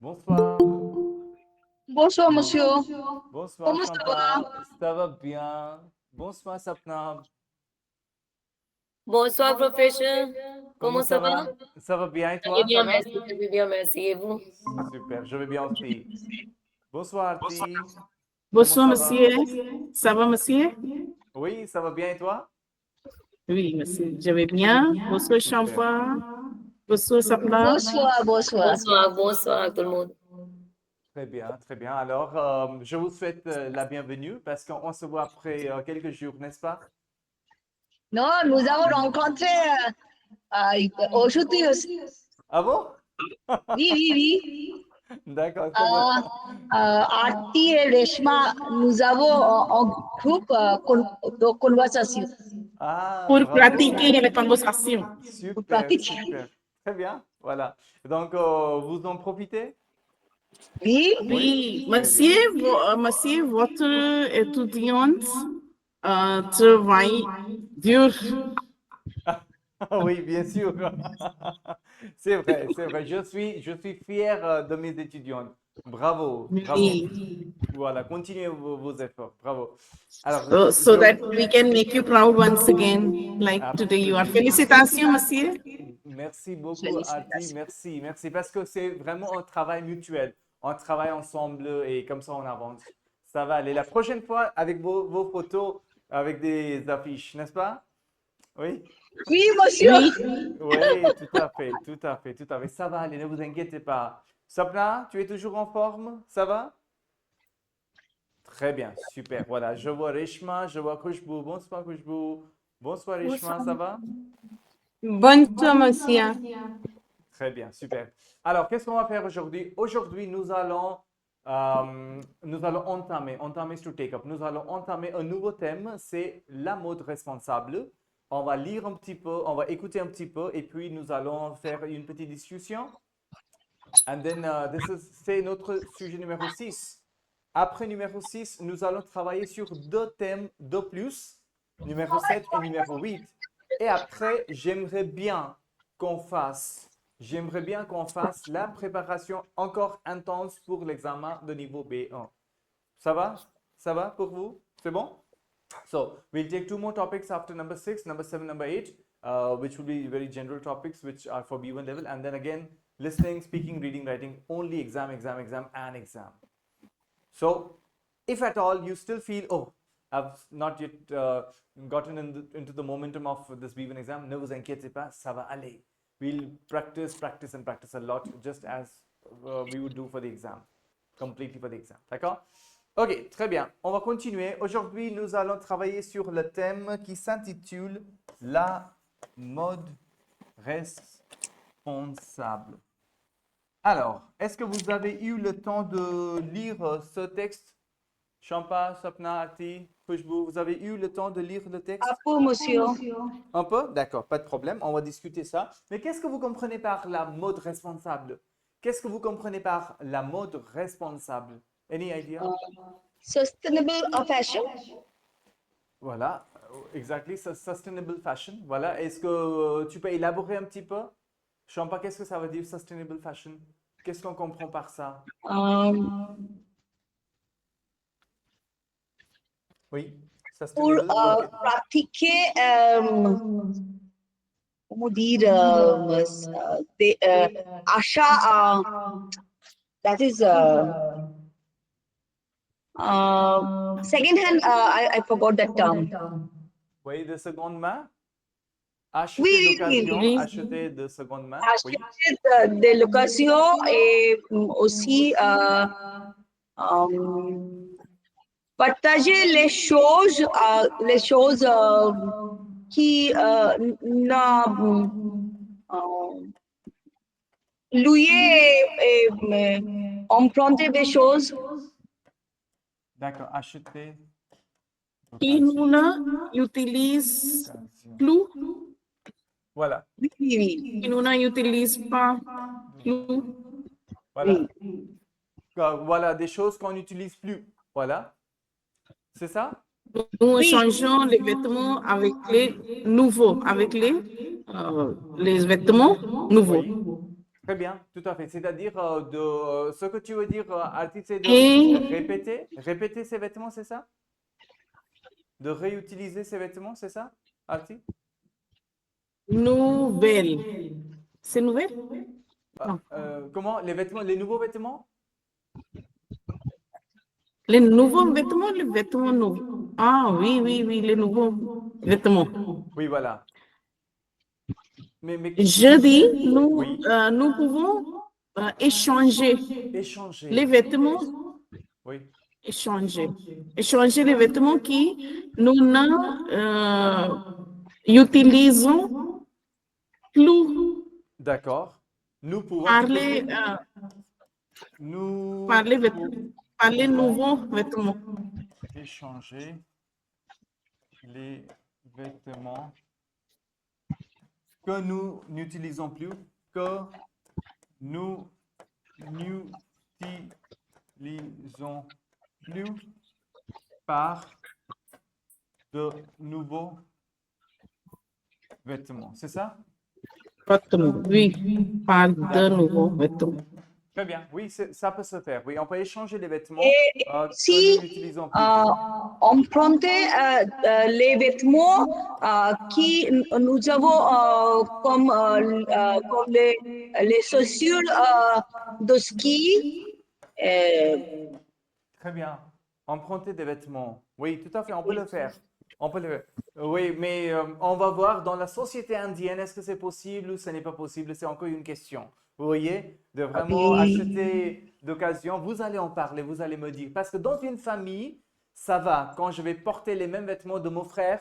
Bonsoir. Bonsoir, monsieur. Bonsoir, Comment ça va? Champa. Ça va bien? Bonsoir, Sapna. Bonsoir, professeur. Comment Comment ça ça va? va? Ça va bien et Je vais toi? Ça bien, va? merci. Je vais bien, merci. Et vous? Super, je vais bien aussi. Bonsoir, Arti. Comment Bonsoir, ça va? monsieur. Ça va, monsieur? Oui, ça va bien et toi? Oui, monsieur. Je vais bien. Bonsoir, Super. Champa. Bonsoir, Sapna. Bonsoir, bonsoir. Bonsoir tout le monde. Très bien, très bien. Alors, je vous souhaite la bienvenue parce qu'on se voit après quelques jours, n'est-ce pas? Non, nous avons rencontré aujourd'hui aussi. Ah bon? Oui, oui, oui. D'accord, très bien. Aarti et Reshma, nous avons un groupe de conversation Ah, Pour bravo. pratiquer les conversations. pour Super, pratiquer. super. Très bien, voilà. Donc, vous en profitez? Oui, Oui, Très bien. monsieur, monsieur, votre étudiante travaille dur. Oui, bien sûr. C'est vrai, c'est vrai. Je suis fier de mes étudiants. Bravo, bravo. Oui. Voilà, continuez vos efforts. Bravo. Alors, So that we can make you proud once again, like today you are. absolument. Félicitations, monsieur. Merci beaucoup, Arti. félicitations. Merci, merci. Parce que c'est vraiment un travail mutuel. On travaille ensemble et comme ça, on avance. Ça va aller. La prochaine fois, avec vos photos, avec des affiches, n'est-ce pas? Oui? Oui, monsieur. Oui. Oui, tout à fait, tout à fait, tout à fait. Ça va aller, ne vous inquiétez pas. Sapna, tu es toujours en forme? Ça va? Très bien, super. Voilà, je vois Reshma, je vois Khushbu. Bonsoir Khushbu. Bonsoir Reshma, ça va? Bonsoir, monsieur. Très bien, super. Alors, qu'est-ce qu'on va faire aujourd'hui? Aujourd'hui, nous allons entamer to take up. Nous allons entamer un nouveau thème, c'est la mode responsable. On va lire un petit peu, on va écouter un petit peu, et puis nous allons faire une petite discussion. And then, c'est notre sujet numéro 6. Après numéro 6, nous allons travailler sur deux thèmes de plus, numéro 7 et numéro 8. Et après, j'aimerais bien qu'on fasse la préparation encore intense pour l'examen de niveau B1. Ça va? Ça va pour vous? C'est bon? So we'll take two more topics after number 6, number 7, number 8, which will be very general topics which are for B1 level. And then again, listening, speaking, reading, writing, only exam, exam, exam, and exam. So if at all you still feel, oh, I've not yet gotten into the momentum of this B1 exam, ne vous inquiétez pas, ça va aller. We'll practice, practice, and practice a lot, just as we would do for the exam, completely for the exam. D'accord? Ok, très bien. On va continuer. Aujourd'hui, nous allons travailler sur le thème qui s'intitule la mode responsable. Alors, est-ce que vous avez eu le temps de lire ce texte? Champa, Sapna, Arti, Khushbu, vous avez eu le temps de lire le texte? Un peu, monsieur. Un peu? D'accord, pas de problème, on va discuter ça. Mais qu'est-ce que vous comprenez par la mode responsable? Qu'est-ce que vous comprenez par la mode responsable? Any idea? Sustainable fashion. Voilà, exactly, sustainable fashion. Voilà, est-ce que tu peux élaborer un petit peu? Champa, qu'est-ce que ça veut dire sustainable fashion? Qu'est-ce qu'on comprend par ça? Oui, Pour sustainable. Donc, pratiquer, comment dire, achat, that is second hand. I forgot that term. oui, de seconde main. Oui, Acheter oui, oui. d'occasion, Oui. acheter de seconde main. Oui. Acheter des locations et aussi partager les choses qui n'a louer et emprunter des choses D'accord, acheter Qui nous d'occasion. utilise plus, Voilà, oui, oui, qui nous n'utilise pas plus. voilà. Voilà, des choses qu'on n'utilise plus. Voilà, c'est ça? Nous oui, changeons les vêtements avec les nouveaux, avec les vêtements nouveaux. Oui, Très bien, tout à fait. C'est-à-dire, ce que tu veux dire, Arti, c'est de Et- répéter ses vêtements, c'est ça? De réutiliser ses vêtements, c'est ça, Arti? Nouvelle. C'est nouvelle? Non. Comment? Les vêtements, les nouveaux vêtements? Les nouveaux vêtements, les vêtements nouveaux. Ah oui, oui, oui, les nouveaux vêtements. Oui, voilà. Mais Je dis, oui, nous pouvons échanger échanger. les vêtements, Oui, échanger. Échanger les vêtements qui nous utilisons plus. d'accord. Nous pouvons, tu peux Parler, dire, nous parler, parler pouvons nouveaux vêtements. échanger les vêtements que nous n'utilisons plus, que nous n'utilisons plus par de nouveaux vêtements. C'est ça? Vêtements, oui, parle de nouveaux vêtements. Très bien. Oui, ça peut se faire. Oui, on peut échanger les vêtements Et que si nous n'utilisons plus. emprunter les vêtements qui nous avons comme les chaussures de ski. Très bien. Emprunter des vêtements. Oui, tout à fait, on peut le faire. On peut le faire. Oui, mais on va voir dans la société indienne, est-ce que c'est possible ou ce n'est pas possible? C'est encore une question. Vous voyez, de vraiment acheter d'occasion. Vous allez en parler, vous allez me dire. Parce que dans une famille, ça va. Quand je vais porter les mêmes vêtements de mon frère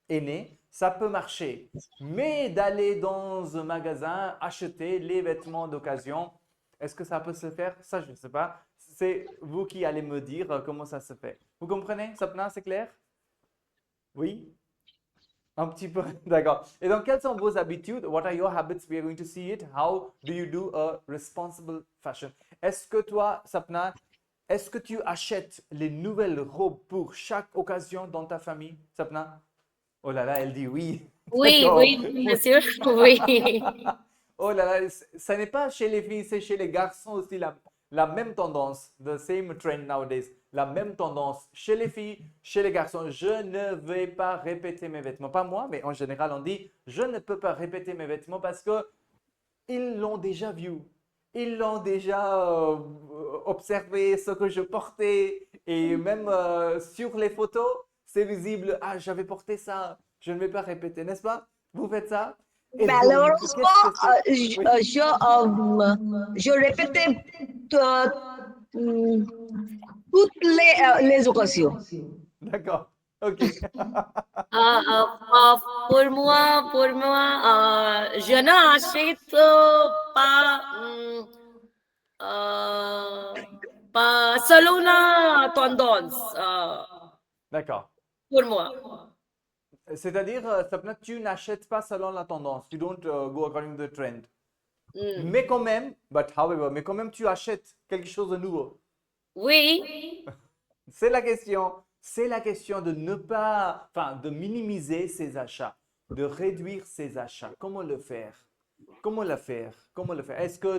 aîné, ça peut marcher. Mais d'aller dans un magasin, acheter les vêtements d'occasion, est-ce que ça peut se faire? Ça, je ne sais pas. C'est vous qui allez me dire comment ça se fait. Vous comprenez, Sapna, c'est clair? Oui? Un petit peu, d'accord. Et donc, quelles sont vos habitudes? What are your habits? We are going to see it. How do you do a responsible fashion? Est-ce que toi, Sapna, est-ce que tu achètes les nouvelles robes pour chaque occasion dans ta famille, Sapna? Oh là là, elle dit oui. Oui, D'accord. oui, bien sûr, oui. Oh là là, ça n'est pas chez les filles, c'est chez les garçons aussi la même tendance. The same trend nowadays. La même tendance chez les filles, chez les garçons. Je ne vais pas répéter mes vêtements. Pas moi, mais en général, on dit je ne peux pas répéter mes vêtements parce que ils l'ont déjà vu. Ils l'ont déjà observé ce que je portais. Et même sur les photos, c'est visible. Ah, j'avais porté ça. Je ne vais pas répéter, n'est-ce pas? Vous faites ça? Et donc, Malheureusement, qu'est-ce que c'est? je répétais toutes les occasions. D'accord. OK. Pour moi, je n'achète pas, pas selon la tendance, D'accord. pour moi. C'est-à-dire, Sapna, tu n'achètes pas selon la tendance. You don't go according to the trend. Mm. Mais quand même, but however, mais quand même, tu achètes quelque chose de nouveau. Oui, C'est la question. C'est la question de ne pas, enfin, de minimiser ses achats, de réduire ses achats. Comment le faire? Comment le faire? Comment le faire? Est-ce que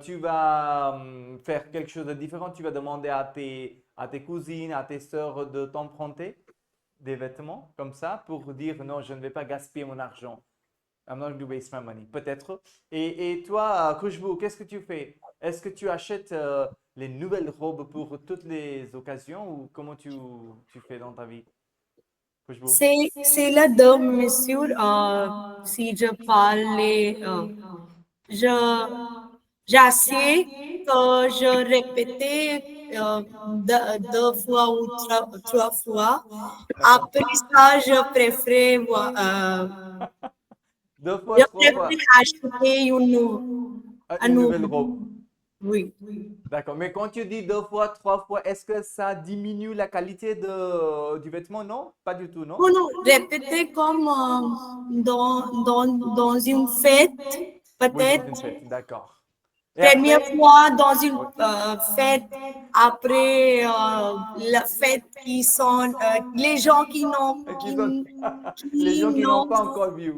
tu vas faire quelque chose de différent? Tu vas demander à tes cousines, à tes sœurs de t'emprunter des vêtements comme ça pour dire non, je ne vais pas gaspiller mon argent. I'm not going to waste my money. Peut-être. Et toi, Khushbou, qu'est-ce que tu fais? Est-ce que tu achètes les nouvelles robes pour toutes les occasions ou comment tu fais dans ta vie, Khushbou? C'est la deux, monsieur. Si je parlais, j'essaie que je répétais deux fois ou trois fois. Après ça, je préfère, Deux fois, je trois fois, préfère acheter une nouvelle robe. Oui. D'accord. Mais quand tu dis deux fois, trois fois, est-ce que ça diminue la qualité du vêtement? Non? Pas du tout, non? Non, répéter comme dans une fête, Oui, peut-être. dans une fête. D'accord. Et Première après, fois dans une oui. fête, après la fête qui sont les gens qui n'ont Les gens qui n'ont pas encore vu,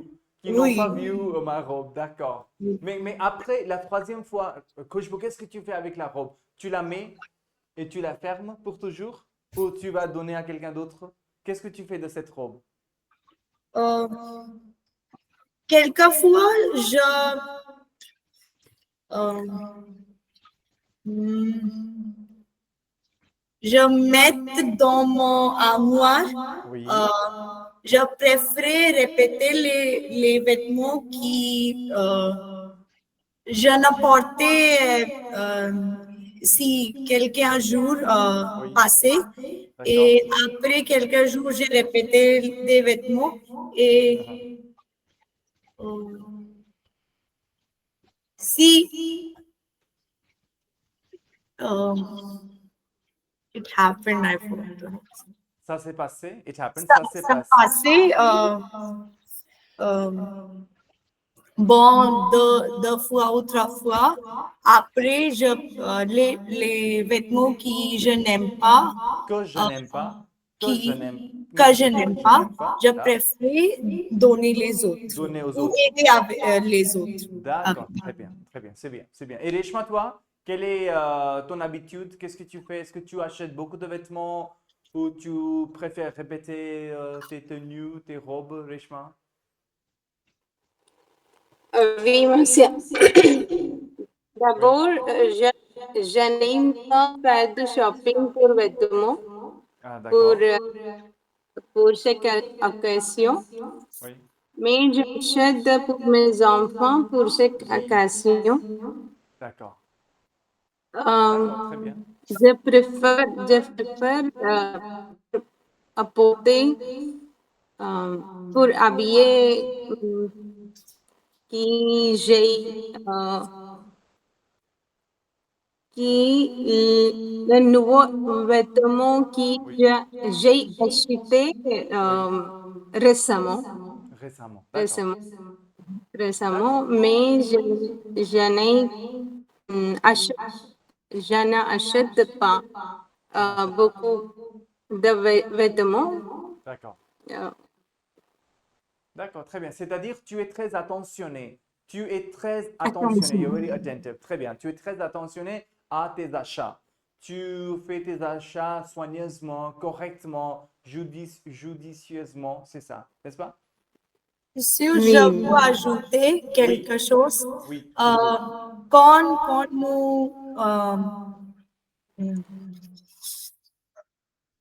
qui n'ont Oui. pas vu ma robe, d'accord. Mais après, la troisième fois, Khushbu, qu'est-ce que tu fais avec la robe? Tu la mets et tu la fermes pour toujours? Ou tu vas donner à quelqu'un d'autre? Qu'est-ce que tu fais de cette robe? Euh, quelquefois, euh, je mets dans mon armoire. Oui, Je préfère répéter les vêtements qui je ne portais si quelques jours oui, passés. d'accord. Et après quelques jours, j'ai répété des vêtements. Et euh, si euh, it happened, I forgot. Ça s'est passé, it happened, Ça, ça s'est ça passé. passait euh, bon deux fois ou trois fois. Après, les vêtements que je n'aime pas, Que je euh, n'aime pas, que je qui, n'aime, que je que n'aime je pas, n'aime pas, je ah, préfère donner les autres donner aux ou autres. aider avec, les autres. D'accord, très bien, c'est bien, c'est bien. Et Reshma, toi, quelle est ton habitude? Qu'est-ce que tu fais? Est-ce que tu achètes beaucoup de vêtements ou tu préfères répéter tes tenues, tes robes, Reshma? Oui, monsieur. D'abord, Oui. je n'aime pas faire de shopping pour vêtements Ah, pour, d'accord. pour chaque occasion, Oui, mais j'achète pour mes enfants pour chaque occasion. d'accord. Euh, D'accord, très bien. je préfère apporter pour habiller qui j'ai le nouveau vêtement que Oui, j'ai acheté oui, récemment, récemment. D'accord. récemment, récemment, mais je n'ai achète, je n'achète pas Tu n'achètes pas. beaucoup de vêtements. D'accord. euh, D'accord, très bien. C'est-à-dire, tu es très attentionné. Tu es très attentionné. You're attention. very attentive. Très bien. Tu es très attentionné à tes achats. Tu fais tes achats soigneusement, correctement, judicieusement. C'est ça, n'est-ce pas? Si je Oui, veux ajouter quelque Oui, chose, oui, euh, Khushbu. quand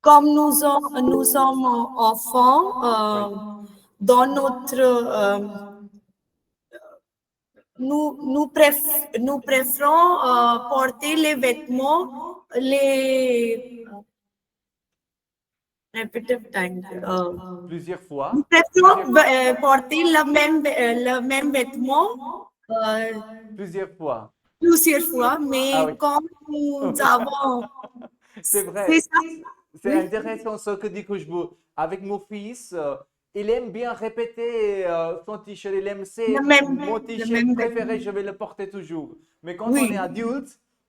comme nous sommes enfants, Oui, dans notre nous préférons porter les vêtements les répétitive time. plusieurs Nous fois. Plusieurs, préférons porter le même vêtement plusieurs fois. plusieurs fois, Ah oui. mais quand nous avons, C'est c'est vrai. ça, C'est oui, intéressant ce que dit Khushbu. Avec mon fils, il aime bien répéter son t-shirt. Il aime, c'est mon le t-shirt même préféré, vêtement. je vais le porter toujours. Mais Oui,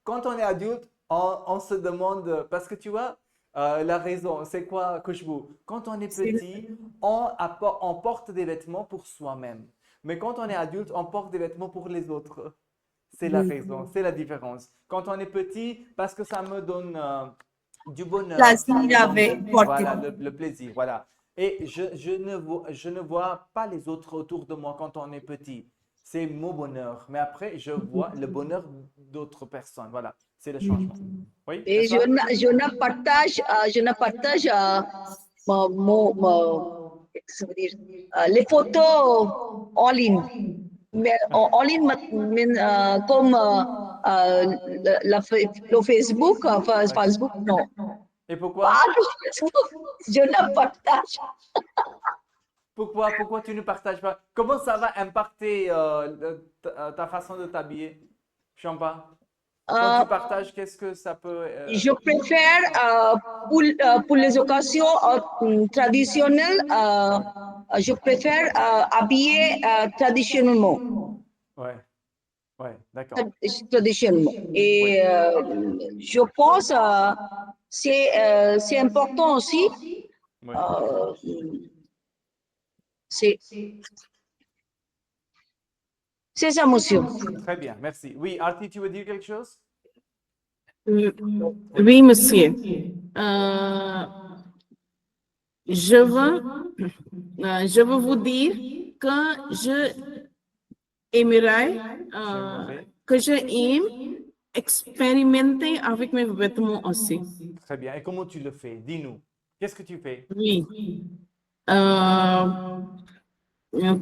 quand on est adulte, on se demande, parce que tu vois, la raison, c'est quoi, Khushbu? Quand on est c'est petit, on porte des vêtements pour soi-même. Mais quand on est adulte, on porte des vêtements pour les autres. C'est la oui. raison, c'est la différence. Quand on est petit, parce que ça me donne du bonheur, ça me Plaisir donne, avec porter. voilà, le plaisir, voilà. Et je ne vois pas les autres autour de moi quand on est petit. C'est mon bonheur. Mais après, je vois le bonheur d'autres personnes. Voilà, c'est le changement. Oui, Et n'est-ce pas? je ne partage les photos en ligne. Mais en ligne, comme le Facebook, D'accord. Facebook, non. Et Pas pourquoi? le Facebook, je ne partage. Pourquoi tu ne partages pas? Comment ça va impacter ta façon de t'habiller? Champa? Quand Euh, tu partages, qu'est-ce que ça peut je préfère pour les occasions traditionnelles, je préfère habiller traditionnellement. Ouais, ouais, d'accord. Traditionnellement. Oui, Et je pense c'est important aussi. oui. euh, c'est C'est ça, monsieur. Très bien, merci. Oui, Arti, tu veux dire quelque chose? Oui, monsieur. Je veux vous dire que je aimerais, J'aimerais. que je aime expérimenter avec mes vêtements aussi. Très bien. Et comment tu le fais? Dis-nous. Qu'est-ce que tu fais? Oui.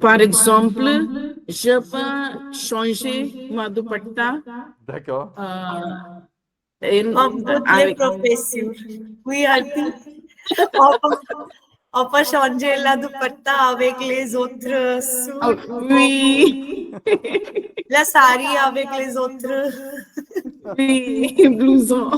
Par exemple, je peux changer ma dupatta D'accord. Toutes les avec. professions. Oui, Arti. On peut changer la dupatta avec les autres Oh, suits, oui, la sari avec les autres. oui, blouson.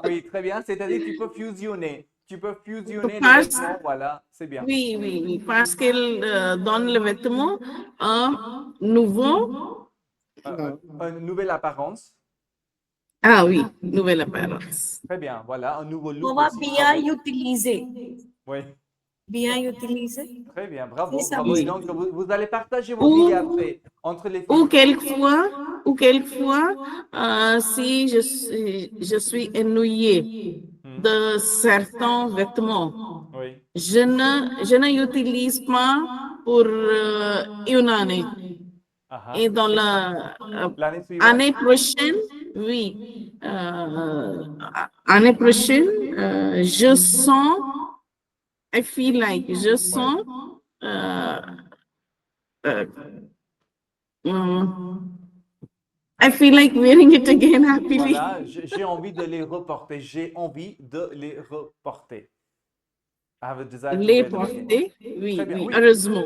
Oui, très bien. C'est-à-dire tu peux fusionner. Tu peux fusionner les Parce- vêtements. Voilà, c'est bien. Oui, oui, oui, parce qu'elle donne le vêtement un nouveau. Une nouvelle apparence. Ah oui, nouvelle apparence. Très bien. Voilà, un nouveau On look va aussi. bien Bravo. utiliser. Oui, Bien utiliser. très bien. C'est Bravo, ça. bravo. Et Oui. donc, vous allez partager vos idées après entre les Ou filles. quelquefois, si je suis ennuyée Hmm. de certains vêtements, Oui. je ne utilise pas pour une année. Ah, ah. Et dans L'année suivante? l'année prochaine, oui, année prochaine, je sens, I feel like, je sens, euh, euh, I feel like wearing it again happily. Voilà, j'ai envie de les reporter. J'ai envie de les reporter. I have a desire to Les wear them again. porter, oui, Très bien, oui, oui. heureusement.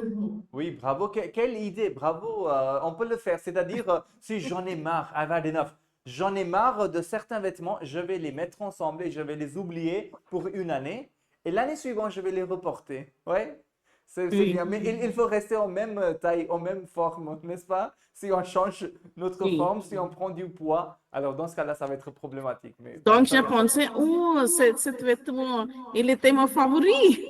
Oui, bravo. Quelle idée, bravo. On peut le faire. C'est-à-dire, si j'en ai marre, I've had enough. J'en ai marre de certains vêtements, je vais les mettre ensemble et je vais les oublier pour une année. Et l'année suivante, je vais les reporter. Ouais, c'est Oui. bien. Mais il faut rester en même taille, en même forme, n'est-ce pas? Si on change notre Oui. forme, si on prend du poids, alors dans ce cas-là, ça va être problématique. Mais Donc, très je bien. pensais, oh, cet vêtement, il était mon favori.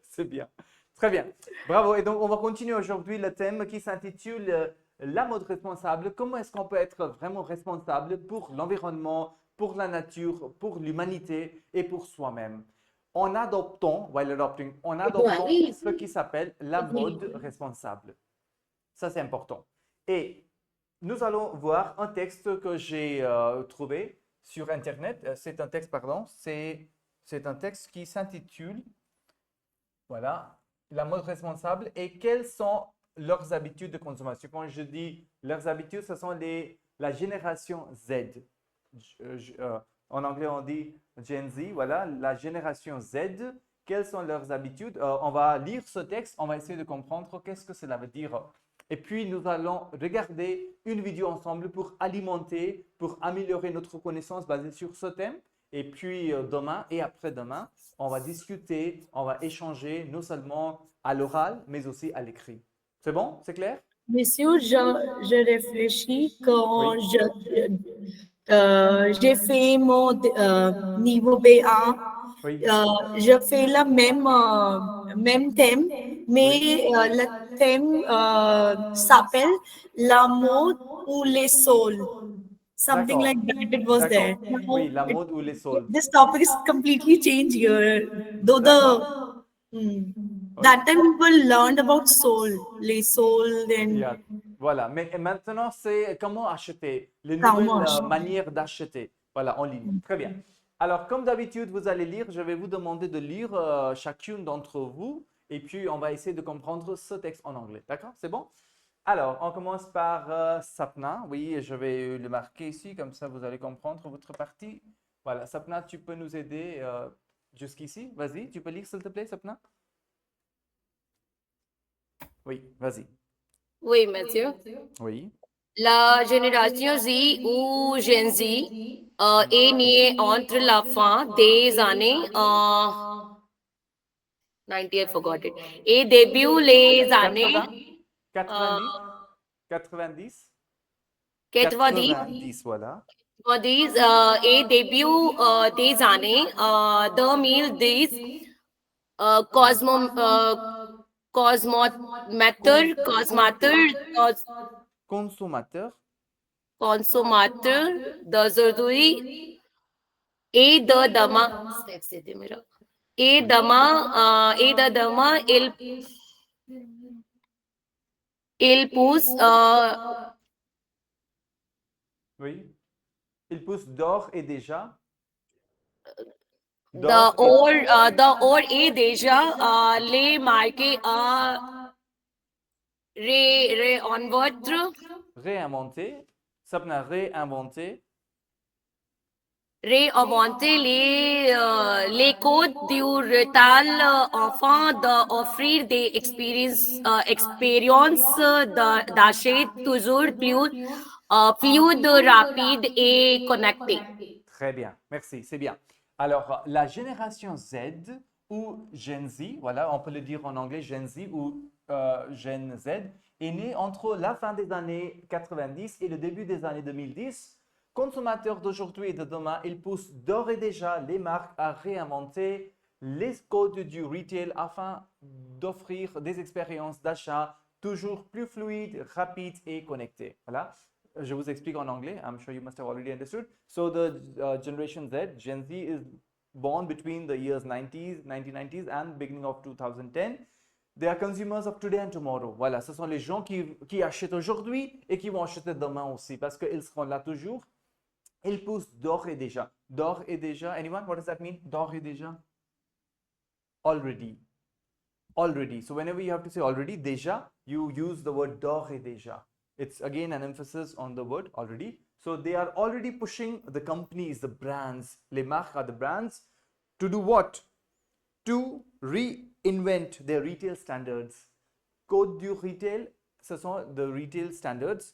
C'est bien. Très bien. Bravo. Et donc, on va continuer aujourd'hui le thème qui s'intitule la mode responsable. Comment est-ce qu'on peut être vraiment responsable pour l'environnement, pour la nature, pour l'humanité et pour soi-même? En adoptant, while adopting, en adoptant ce qui s'appelle la mode responsable. Ça, c'est important. Et nous allons voir un texte que j'ai trouvé sur Internet. C'est un texte, pardon, c'est un texte qui s'intitule, voilà, la mode responsable et quelles sont leurs habitudes de consommation. Quand je dis leurs habitudes, ce sont la génération Z. En anglais, on dit Gen Z, voilà, la génération Z. Quelles sont leurs habitudes? On va lire ce texte, on va essayer de comprendre qu'est-ce que cela veut dire. Et puis, nous allons regarder une vidéo ensemble pour alimenter, pour améliorer notre connaissance basée sur ce thème. Et puis, demain et après-demain, on va discuter, on va échanger non seulement à l'oral, mais aussi à l'écrit. C'est bon? C'est clair? Monsieur, je réfléchis quand Oui. j'ai fait mon niveau B1. Oui. Je fais le même thème, mais le thème s'appelle la mode ou les souls. Something D'accord. like that it was there. D'accord. Oui, la mode ou les sols. This topic is completely changed here. Though D'accord. that time people learned about soul, les souls and Yeah. Voilà. Mais maintenant, c'est comment acheter, les Comment nouvelles acheter. manières d'acheter. Voilà, en ligne. Très bien. Alors, comme d'habitude, vous allez lire. Je vais vous demander de lire chacune d'entre vous. Et puis, on va essayer de comprendre ce texte en anglais. D'accord? C'est bon? Alors, on commence par Sapna. Oui, je vais le marquer ici. Comme ça, vous allez comprendre votre partie. Voilà. Sapna, tu peux nous aider jusqu'ici? Vas-y. Tu peux lire, s'il te plaît, Sapna? Oui, vas-y. Oui, monsieur. Oui. La génération Z ou Gen Z est née entre la fin des années 90, I forgot it, et début les années 90, 90, 90, 90, voilà. 90 et début des années 2010, consommateur, Consommateur. consommateur d'aujourd'hui et de demain. C'est मेरा. Et de demain, il pousse Oui. Il pousse d'or et déjà. the or et déjà les marqués en votre Réinventer. Sapna réinventer. réinventer les codes du retail afin d'offrir des expériences d'achat toujours plus fluides, rapides et connectées. Très bien, merci, c'est bien. Alors, la génération Z ou Gen Z, voilà, on peut le dire en anglais Gen Z ou Gen Z, est née entre la fin des années 90 et le début des années 2010. Consommateurs d'aujourd'hui et de demain, ils poussent d'ores et déjà les marques à réinventer les codes du retail afin d'offrir des expériences d'achat toujours plus fluides, rapides et connectées. Voilà. Je vous explique en anglais. I'm sure you must have already understood. So the generation Z, Gen Z, is born between the years 1990s and beginning of 2010. They are consumers of today and tomorrow. Voilà, ce sont les gens qui achètent aujourd'hui et qui vont acheter demain aussi parce qu'ils seront là toujours. Ils poussent d'ores et déjà. D'ores et déjà. Anyone? What does that mean? D'ores et déjà? Already. Already. So whenever you have to say already, déjà, you use the word d'ores et déjà. It's again an emphasis on the word already. So they are already pushing the companies, the brands, les marques are the brands, to do what? To reinvent their retail standards. Code du retail, ce sont the retail standards.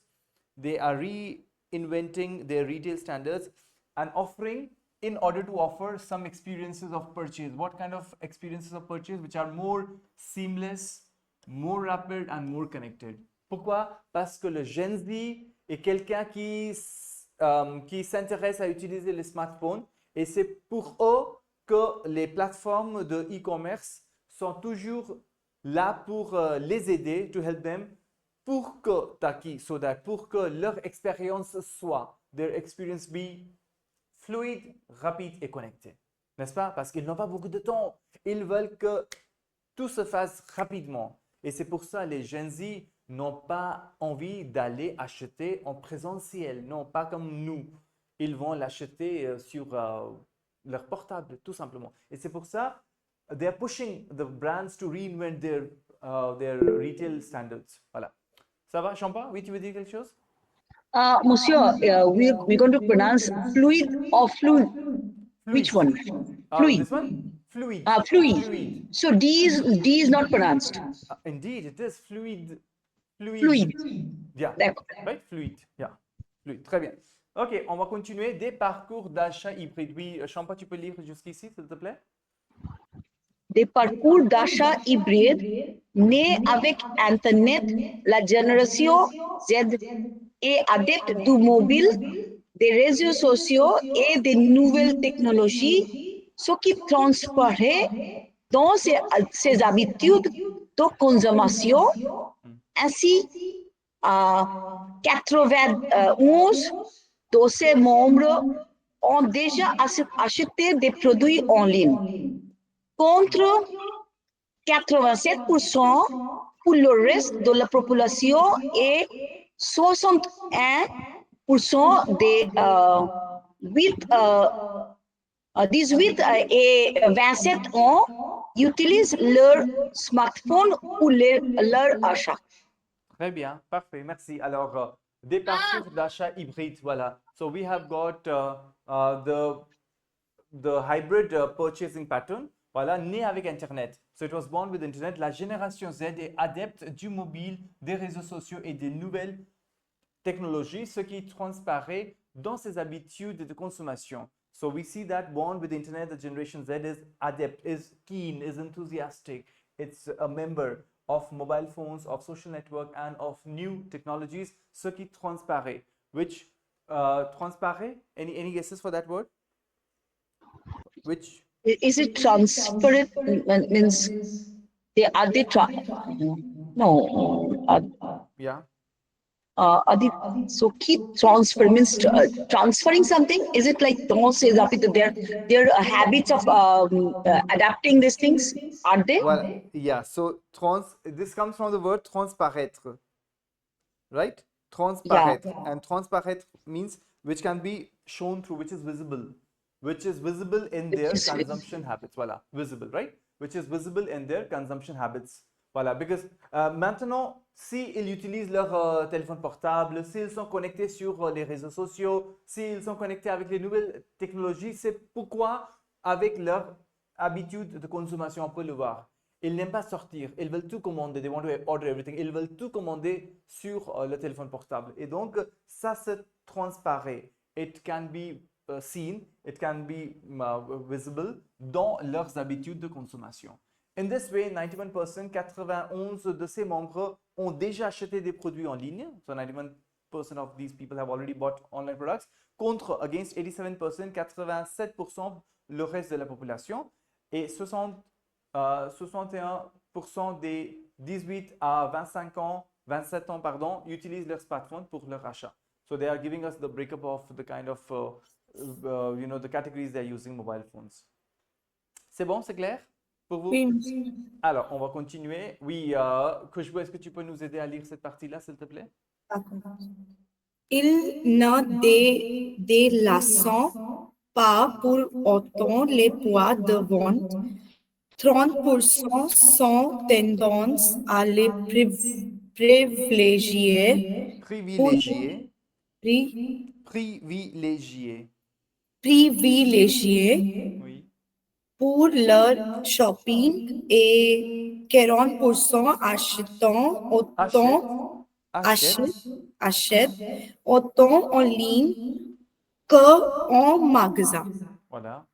They are reinventing their retail standards and offering in order to offer some experiences of purchase. What kind of experiences of purchase? Which are more seamless, more rapid and more connected. Pourquoi? Parce que le Gen Z est quelqu'un qui s'intéresse à utiliser les smartphones et c'est pour eux que les plateformes de e-commerce sont toujours là pour les aider, to help them, pour que leur expérience soit, their experience be fluide, rapide et connectée. N'est-ce pas? Parce qu'ils n'ont pas beaucoup de temps. Ils veulent que tout se fasse rapidement. Et c'est pour ça que les Gen Z n'ont pas envie d'aller acheter en présentiel. Non, pas comme nous. Ils vont l'acheter sur leur portable, tout simplement. Et c'est pour ça they are pushing the brands to reinvent their retail standards. Voilà. Ça va, Champa? Oui, tu veux dire quelque chose? Monsieur, we're going to pronounce fluid or fluid. Which one? Fluid. This one? Fluid. Fluid. So D is not pronounced. Indeed, it is fluid. Fluid. Yeah. D'accord. Right? Fluid. Yeah. Fluid. Très bien. Ok, on va continuer. Des parcours d'achat hybride. Oui, Champa, tu peux lire jusqu'ici, s'il te plaît? Des parcours d'achat hybrides nés avec Internet, la génération Z est adepte du mobile, des réseaux sociaux et des nouvelles technologies, ce qui transparaît dans ses habitudes de consommation. Ainsi, 91 de ses membres ont déjà acheté des produits en ligne, contre 87% pour le reste de la population et 61% des 18 et 27 ans utilisent leur smartphone pour leur achat. Très bien, parfait, merci. Alors, des parcours d'achat hybride, voilà. So we have got the hybrid purchasing pattern, voilà, né avec Internet. So it was born with Internet. La génération Z est adepte du mobile, des réseaux sociaux et des nouvelles technologies, ce qui transparaît dans ses habitudes de consommation. So we see that born with Internet, the generation Z is adept, is keen, is enthusiastic. It's a member of mobile phones, of social network, and of new technologies, ce qui transparaît. Which transparaît? Any guesses for that word? Which? Is it transparent? Means No, Yeah. so keep transfer means transferring something. Is it like trans is up with their habits of adapting these things? Are they? Well, yeah. So this comes from the word transparaître, right? Yeah. Transparaître. And transparaître means which can be shown through, which is visible in Which their is consumption habits. Voilà, visible, right? Which is visible in their consumption habits. Voilà, because maintenant, s'ils utilisent leur téléphone portable, s'ils sont connectés sur les réseaux sociaux, s'ils sont connectés avec les nouvelles technologies, c'est pourquoi, avec leur habitude de consommation, on peut le voir. Ils n'aiment pas sortir, ils veulent tout commander, they want to order everything, ils veulent tout commander sur le téléphone portable. Et donc, ça se transparaît. It can be seen, it can be visible dans leurs habitudes de consommation. In this way, 91%, 91 de ces membres ont déjà acheté des produits en ligne. So 91% of these people have already bought online products. Contre, against 87%, 87% le reste de la population. Et 61% des 18 à 27 ans, pardon, utilisent leur smartphone pour leur achat. So they are giving us the breakup of the kind of, the categories they're using mobile phones. C'est bon, c'est clair pour vous? Oui, monsieur. Alors, on va continuer. Oui, Khushbu, est-ce que tu peux nous aider à lire cette partie-là, s'il te plaît? D'accord. Ils ne délaissent pas pour autant les poids de vente. 30% sont tendance à les privilégier Privilégié. pri- Privilégié. privilégier Oui. pour leur shopping et 40% achetant autant achètent autant en ligne qu'en magasin. Voilà.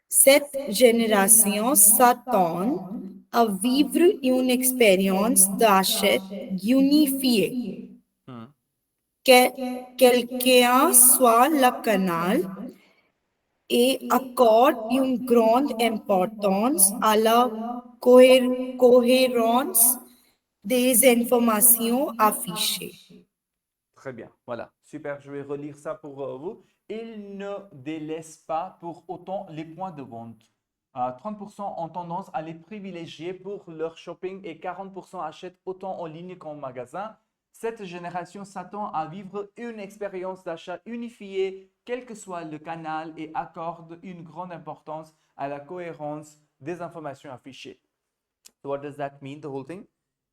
Cette génération s'attend à vivre une expérience d'achat unifiée. Quel qu'en soit le canal, et accorde une grande importance à la cohérence des informations affichées. Très bien. Voilà. Super. Je vais relire ça pour vous. Ils ne délaissent pas pour autant les points de vente. 30% ont tendance à les privilégier pour leur shopping et 40% achètent autant en ligne qu'en magasin. Cette génération s'attend à vivre une expérience d'achat unifiée, quel que soit le canal, et accorde une grande importance à la cohérence des informations affichées. So what does that mean, the whole thing?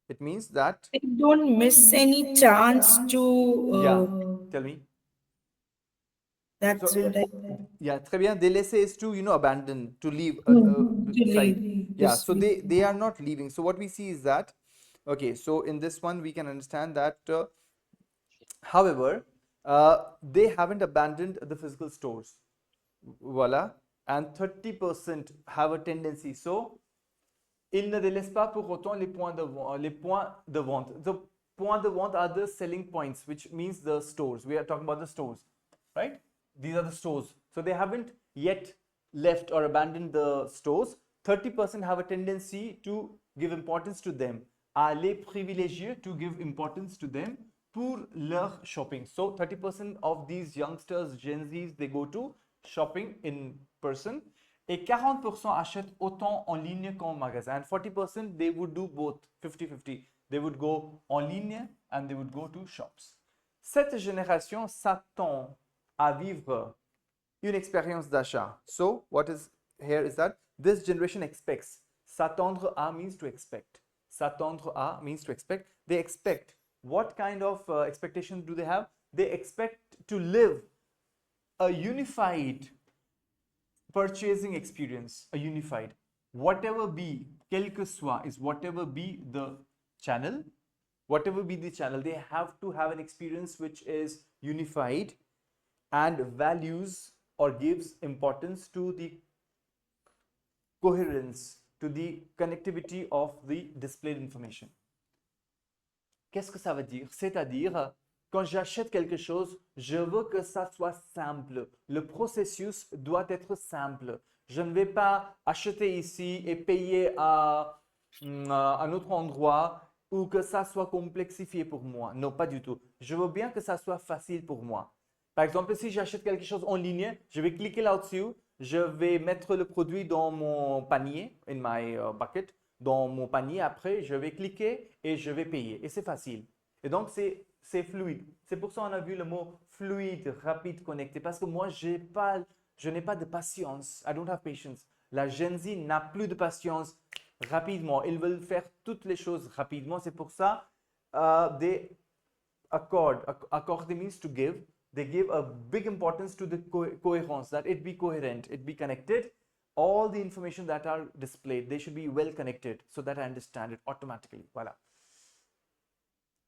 It means that... They don't miss any chance to... yeah, tell me. That's what I... Yeah, très bien. Délaisser is to, abandon, to leave. To side. leave. Yeah, Yes, so they are not leaving. So what we see is that, okay, so in this one, we can understand that, however, they haven't abandoned the physical stores. Voila. And 30% have a tendency. So, ils ne délaissent pas pour autant les points de vente. The points de vente are the selling points, which means the stores. We are talking about the stores, right? These are the stores. So they haven't yet left or abandoned the stores. 30% have a tendency to give importance to them. À les privilégier, to give importance to them pour leur shopping. So 30% of these youngsters, Gen Zs, they go to shopping in person. Et 40% achètent autant en ligne qu'en magasin. And 40% they would do both, 50-50. They would go en ligne and they would go to shops. Cette génération s'attend à vivre une expérience d'achat. So, what is here is that this generation expects. S'attendre à means to expect. S'attendre à means to expect. They expect. What kind of expectations do they have? They expect to live a unified purchasing experience, a unified. Whatever be, quel que soit, is whatever be the channel, they have to have an experience which is unified and values or gives importance to the coherence, to the connectivity of the displayed information. Qu'est-ce que ça veut dire? C'est-à-dire, quand j'achète quelque chose, je veux que ça soit simple. Le processus doit être simple. Je ne vais pas acheter ici et payer à un autre endroit ou que ça soit complexifié pour moi. Non, pas du tout. Je veux bien que ça soit facile pour moi. Par exemple, si j'achète quelque chose en ligne, je vais cliquer là-dessus, je vais mettre le produit dans mon panier, in my bucket, dans mon panier. Après, je vais cliquer et je vais payer. Et c'est facile. Et donc, c'est fluide. C'est pour ça qu'on a vu le mot fluide, rapide, connecté. Parce que moi, je n'ai pas de patience. I don't have patience. La Gen Z n'a plus de patience rapidement. Ils veulent faire toutes les choses rapidement. C'est pour ça, they accord means to give. They give a big importance to the coherence, that it be coherent, it be connected. All the information that are displayed, they should be well connected so that I understand it automatically. Voilà.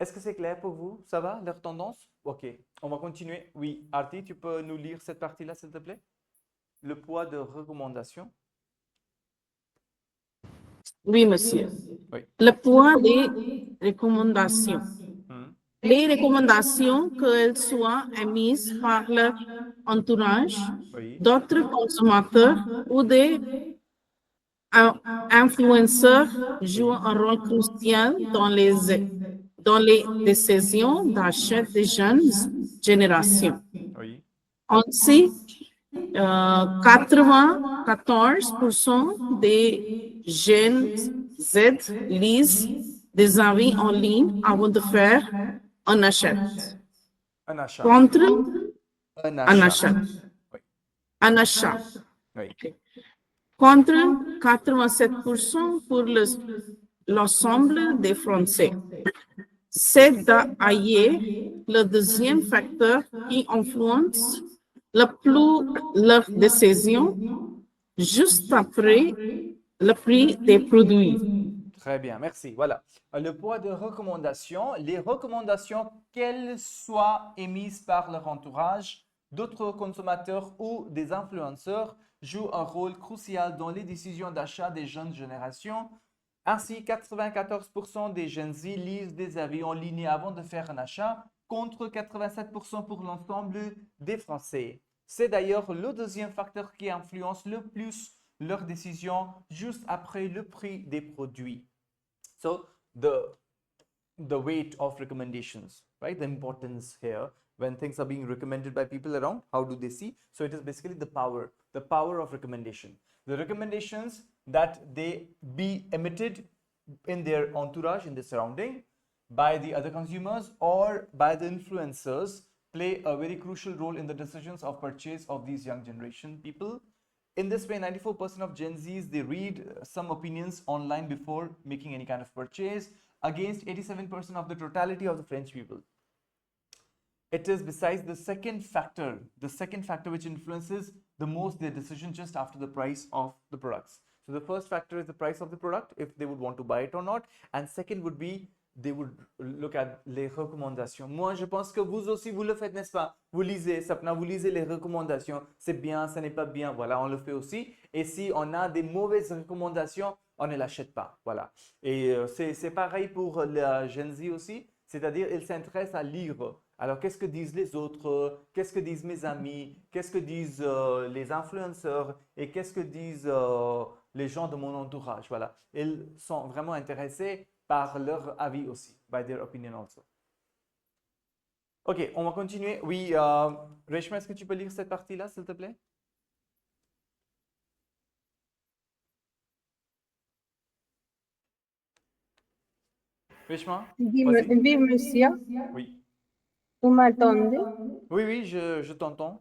Est-ce que c'est clair pour vous? Ça va, leur tendance? Ok, on va continuer. Oui, Arti, tu peux nous lire cette partie-là, s'il te plaît? Le poids de recommandation. Oui, monsieur. Oui. Le poids des recommandations. Les recommandations, qu'elles soient émises par leur entourage, Oui. d'autres consommateurs ou des influenceurs jouent un rôle crucial dans les décisions d'achat des jeunes générations. Oui. Ainsi, 94% des jeunes Z lisent des avis en ligne avant de faire un achat. Un achat. Contre Un un achat. achat. Oui. Un achat. Oui. Contre 87% pour l'ensemble des Français. C'est d'ailleurs le deuxième facteur qui influence le plus leur décision, juste après le prix des produits. Très bien, merci. Voilà. Le poids de recommandation. Les recommandations, qu'elles soient émises par leur entourage, d'autres consommateurs ou des influenceurs, jouent un rôle crucial dans les décisions d'achat des jeunes générations. Ainsi, 94% des Gen Z lisent des avis en ligne avant de faire un achat, contre 87% pour l'ensemble des Français. C'est d'ailleurs le deuxième facteur qui influence le plus leurs décisions, juste après le prix des produits. So the weight of recommendations, right? The importance here when things are being recommended by people around, how do they see? So it is basically the power of recommendation. The recommendations that they be emitted in their entourage, in the surrounding, by the other consumers or by the influencers play a very crucial role in the decisions of purchase of these young generation people. In this way, 94% of Gen Zs, they read some opinions online before making any kind of purchase, against 87% of the totality of the French people. It is besides the second factor which influences the most their decision just after the price of the products. So the first factor is the price of the product, if they would want to buy it or not. And second would be, they would look at les recommandations. Moi, je pense que vous aussi, vous le faites, n'est-ce pas? Vous lisez, Sapna, vous lisez les recommandations. C'est bien, ça n'est pas bien. Voilà, on le fait aussi. Et si on a des mauvaises recommandations, on ne l'achète pas. Voilà. Et c'est pareil pour la Gen Z aussi. C'est-à-dire, ils s'intéressent à lire. Alors, qu'est-ce que disent les autres? Qu'est-ce que disent mes amis? Qu'est-ce que disent les influenceurs? Et qu'est-ce que disent les gens de mon entourage? Voilà. Ils sont vraiment intéressés par leur avis aussi, by their opinion also. Ok, on va continuer. Oui, Reshma, est-ce que tu peux lire cette partie-là, s'il te plaît? Reshma? Oui, Vas-y. oui, monsieur. Oui. Vous m'entendez? Oui, oui, je t'entends.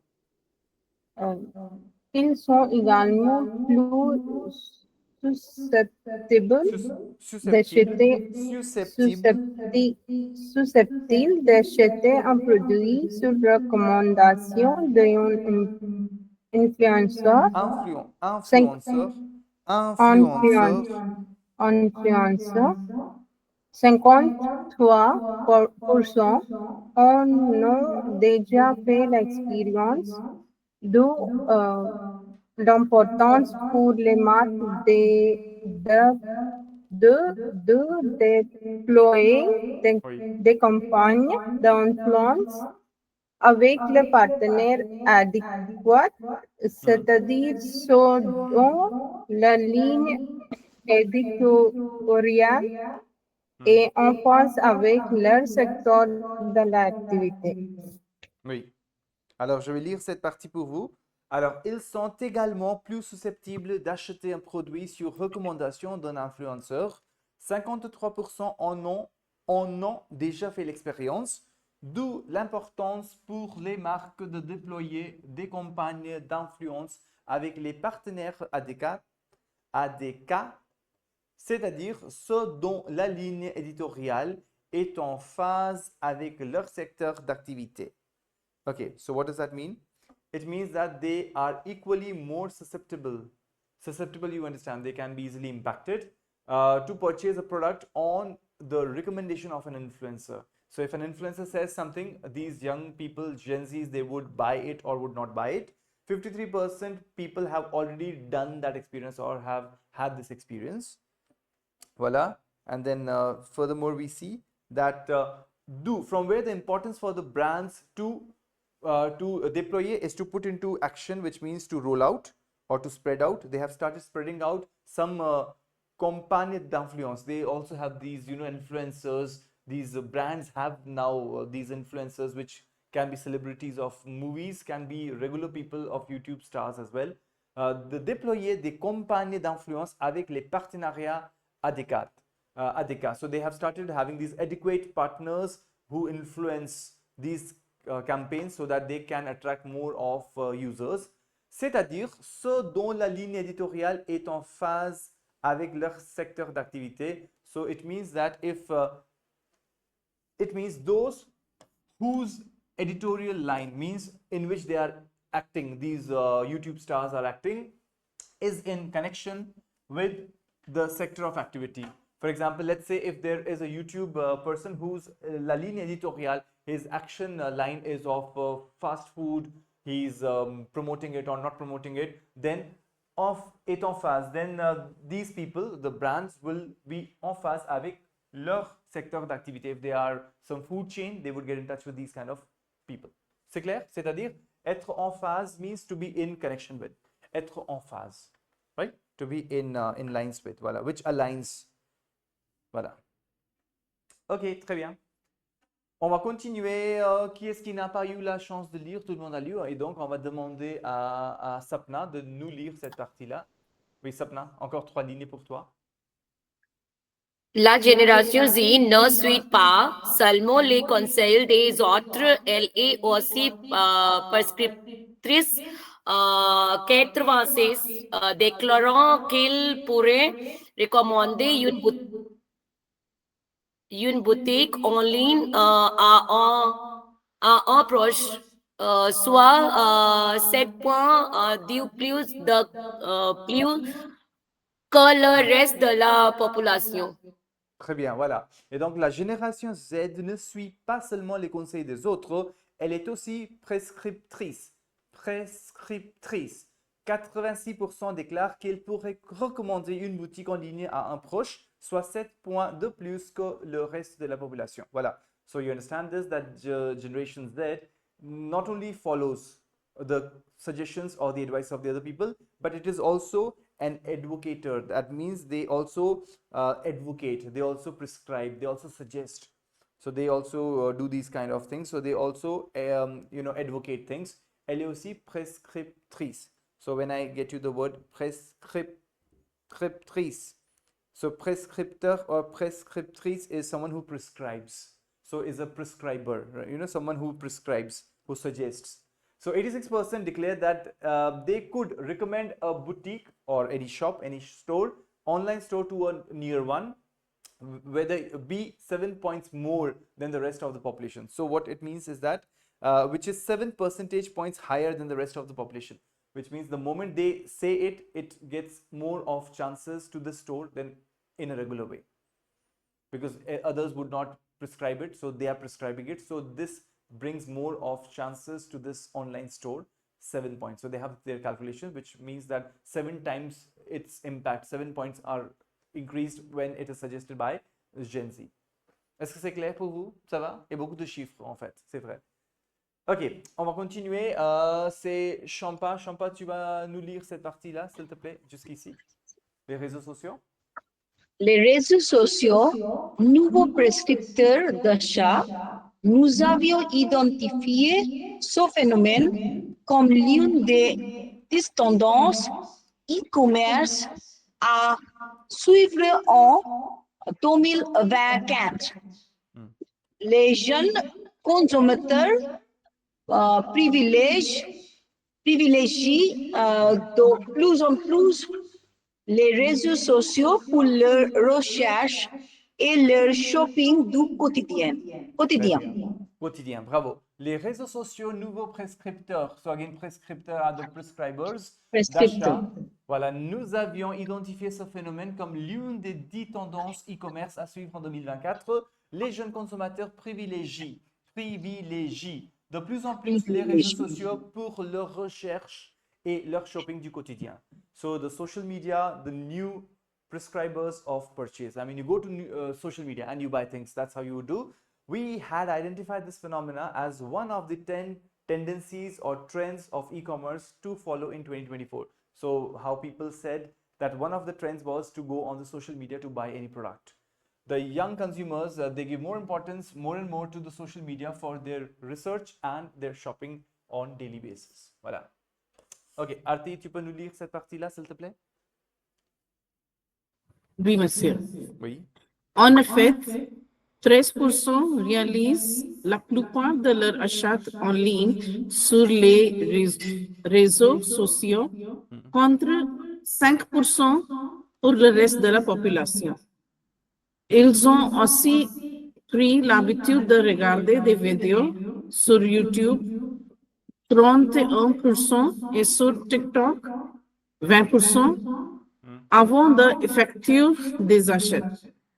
Ils sont également plus susceptibles d'acheter susceptibles d'acheter un produit sur recommandation d'un influenceur. Influenceur. 53% en ont déjà fait l'expérience de l'importance pour les marques de déployer des campagnes d'influence avec les partenaires adéquats, c'est-à-dire ceux dont la ligne éditorial et en phase avec leur secteur de l'activité. Oui. Alors, je vais lire cette partie pour vous. Alors, ils sont également plus susceptibles d'acheter un produit sur recommandation d'un influenceur. 53% en ont déjà fait l'expérience, d'où l'importance pour les marques de déployer des campagnes d'influence avec les partenaires ADK, c'est-à-dire ceux dont la ligne éditoriale est en phase avec leur secteur d'activité. Okay, so what does that mean? It means that they are equally more susceptible. Susceptible, you understand, they can be easily impacted to purchase a product on the recommendation of an influencer. So if an influencer says something, these young people, Gen Zs, they would buy it or would not buy it. 53% people have already done that experience or have had this experience. Voila. And then furthermore, we see that from where the importance for the brands to deploy is to put into action, which means to roll out or to spread out. They have started spreading out some campagne d'influence. They also have these, influencers. These brands have now these influencers, which can be celebrities of movies, can be regular people of YouTube stars as well. De déployer des campagnes d'influence avec les partenariats ADK. So they have started having these adequate partners who influence these campaigns so that they can attract more of users, c'est-à-dire ceux dont la ligne éditoriale est en phase avec leur secteur d'activité. So it means that it means those whose editorial line, means in which they are acting, these YouTube stars are acting, is in connection with the sector of activity. For example, let's say if there is a YouTube person whose la ligne éditoriale, his action line is of fast food, he's promoting it or not promoting it, then est en phase, then these people, the brands, will be en phase avec leur secteur d'activité. If they are some food chain, they would get in touch with these kind of people. C'est clair? C'est-à-dire, être en phase means to be in connection with. Être en phase, right? To be in lines with, voilà, which aligns. Voilà. Ok, très bien. On va continuer. Qui est-ce qui n'a pas eu la chance de lire? Tout le monde a lu. Et donc, on va demander à Sapna de nous lire cette partie-là. Oui, Sapna, encore 3 lignes pour toi. La génération Z ne suit pas seulement les conseils des autres, elle est aussi prescriptrice. 86 déclarant qu'il pourrait recommander une boutique en ligne à un proche, soit 7 points du plus que le reste de la population. Très bien, voilà. Et donc, la génération Z ne suit pas seulement les conseils des autres, elle est aussi prescriptrice. Prescriptrice. 86% déclarent qu'elle pourrait recommander une boutique en ligne à un proche, soit 7 points de plus que le reste de la population. Voilà. So you understand this, that Generation Z not only follows the suggestions or the advice of the other people, but it is also an advocator. That means they also advocate, they also prescribe, they also suggest. So they also do these kind of things. So they also advocate things. Elle est aussi prescriptrice. So when I get you the word prescriptrice, so prescriptor or prescriptrice is someone who prescribes. So is a prescriber, right? Someone who prescribes, who suggests. So 86% declare that they could recommend a boutique or any shop, any store, online store to a near one, whether it be 7 points more than the rest of the population. So what it means is that, which is 7 percentage points higher than the rest of the population, which means the moment they say it, it gets more of chances to the store than in a regular way, because others would not prescribe it, so they are prescribing it. So this brings more of chances to this online store, 7 points. So they have their calculation, which means that 7 times its impact, 7 points are increased when it is suggested by Gen Z. Est-ce que c'est clair pour vous? Ça va? Il y a beaucoup de chiffres en fait, c'est vrai. Ok, on va continuer. C'est Champa. Champa, tu vas nous lire cette partie-là, s'il te plaît, jusqu'ici. Les réseaux sociaux. les réseaux sociaux, nouveaux prescripteurs d'achat, nous avions identifié ce phénomène comme l'une des 10 tendances e-commerce à suivre en 2024. Les jeunes consommateurs privilégient de plus en plus les réseaux sociaux pour leur recherche et leur shopping du quotidien. Très bien. Quotidien, bravo. Les réseaux sociaux, nouveaux prescripteurs, so again prescripteurs are the prescribers d'achat. Voilà, nous avions identifié ce phénomène comme l'une des 10 tendances e-commerce à suivre en 2024. Les jeunes consommateurs privilégient de plus en plus les réseaux sociaux pour leur recherche et leur shopping du quotidien. So the social media, the new prescribers of purchase. I mean, you go to social media and you buy things. That's how you do. We had identified this phenomena as one of the 10 tendencies or trends of e-commerce to follow in 2024. So how people said that one of the trends was to go on the social media to buy any product. The young consumers, they give more importance more and more to the social media for their research and their shopping on daily basis. Voilà. Ok, Arti, tu peux nous lire cette partie-là, s'il te plaît? Oui, monsieur. Oui. En effet, 13% réalisent la plupart de leurs achats en ligne sur les réseaux sociaux, contre 5% pour le reste de la population. Ils ont aussi pris l'habitude de regarder des vidéos sur YouTube, 31%, et sur TikTok, 20%, avant d'effectuer des achats.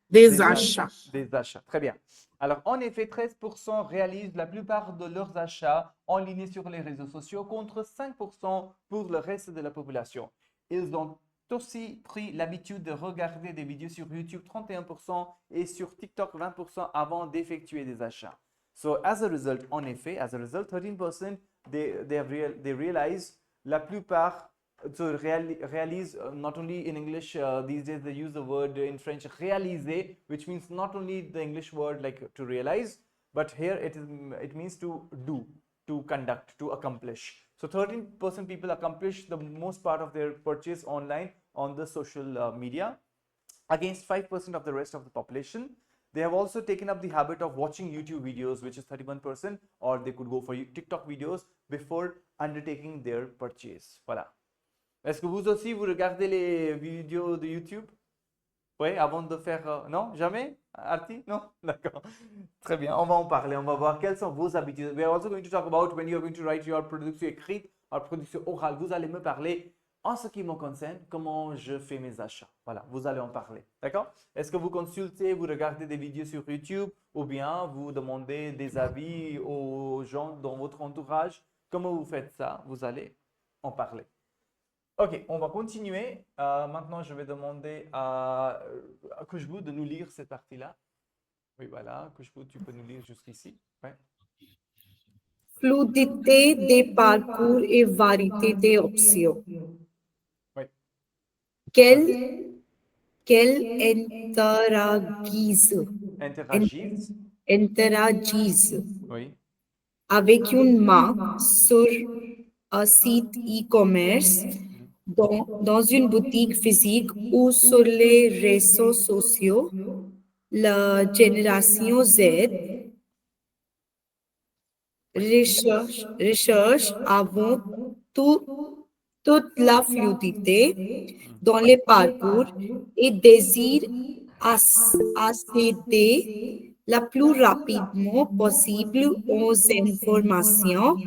Des achats. Des achats. Très bien. Alors, en effet, 13% réalisent la plupart de leurs achats en ligne sur les réseaux sociaux contre 5% pour le reste de la population. Ils ont aussi pris l'habitude de regarder des vidéos sur YouTube, 31%, et sur TikTok, 20% avant d'effectuer des achats. So, as a result, 13%, they realize la plupart. So réalise, not only in English, these days they use the word in French réaliser, which means not only the English word like to realize, but here it means to do, to conduct, to accomplish. So 13% people accomplish the most part of their purchase online on the social media, against 5% of the rest of the population. They have also taken up the habit of watching YouTube videos, which is 31%, or they could go for TikTok videos before undertaking their purchase. Voilà. Est-ce que vous aussi, vous regardez les vidéos de YouTube? Oui, avant de faire... non, jamais? Arti? Non? D'accord. Très bien, on va en parler. On va voir quelles sont vos habitudes. We are also going to talk about when you are going to write your production écrite or production orale. Vous allez me parler, en ce qui me concerne, comment je fais mes achats. Voilà, vous allez en parler. D'accord? Est-ce que vous consultez, vous regardez des vidéos sur YouTube ou bien vous demandez des avis aux gens dans votre entourage? Comment vous faites ça? Vous allez en parler. Ok, on va continuer. Maintenant, je vais demander à Khushbou de nous lire cette partie-là. Oui, voilà. Khushbou, tu peux nous lire jusqu'ici. Ouais. Fluidité des parcours et variété des options. Oui. Quelle interagissent Oui. avec une marque sur un site e-commerce, dans une boutique physique ou sur les réseaux sociaux. La génération Z recherche avant toute la fluidité dans les parcours et désire accéder la plus rapidement possible aux informations,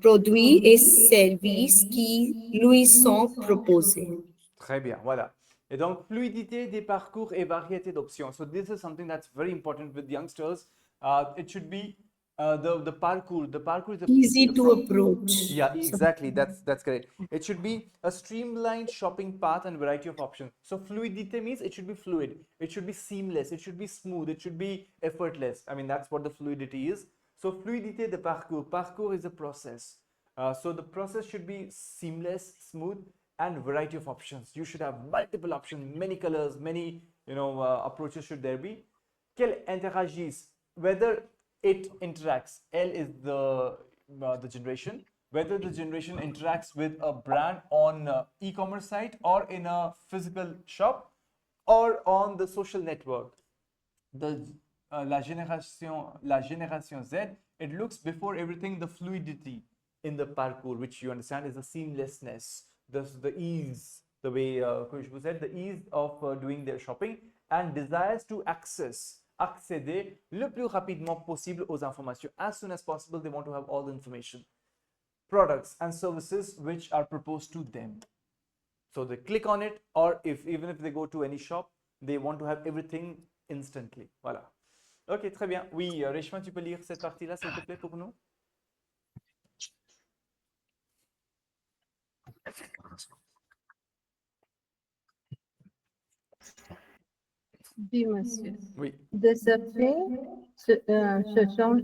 produits et services qui lui sont proposés. Très bien, voilà. Et donc, fluidité des parcours et variété d'options. So this is something that's very important with youngsters. It should be the parcours. The parcours is Easy to approach. Yeah, exactly. That's correct. It should be a streamlined shopping path and variety of options. So fluidity means it should be fluid. It should be seamless. It should be smooth. It should be effortless. I mean, that's what the fluidity is. So fluidité de parcours. Parcours is a process. So the process should be seamless, smooth, and variety of options. You should have multiple options, many colors, many approaches should there be? Qu'elle interagisse, whether it interacts. L is the generation. Whether the generation interacts with a brand on e-commerce site or in a physical shop or on the social network. La génération Z, it looks before everything the fluidity in the parcours, which you understand is the seamlessness, the ease, the way Khushbu said, the ease of doing their shopping, and desires to accéder le plus rapidement possible aux informations. As soon as possible, they want to have all the information. Products and services which are proposed to them. So they click on it, or even if they go to any shop, they want to have everything instantly. Voilà. Ok, très bien. Oui, Reshma, tu peux lire cette partie-là, s'il te plaît, pour nous? Oui, monsieur. Oui. De ce fait, ce sont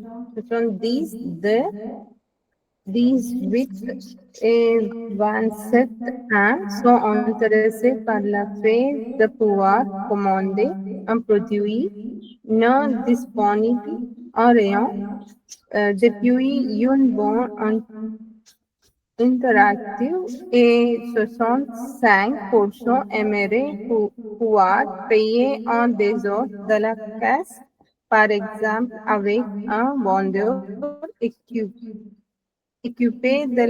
18 et 27 ans sont intéressés par le fait de pouvoir commander un produit non disponible en rayon depuis une borne interactive et 65% aimeraient pouvoir payer en dehors de la caisse, par exemple avec un vendeur équipé de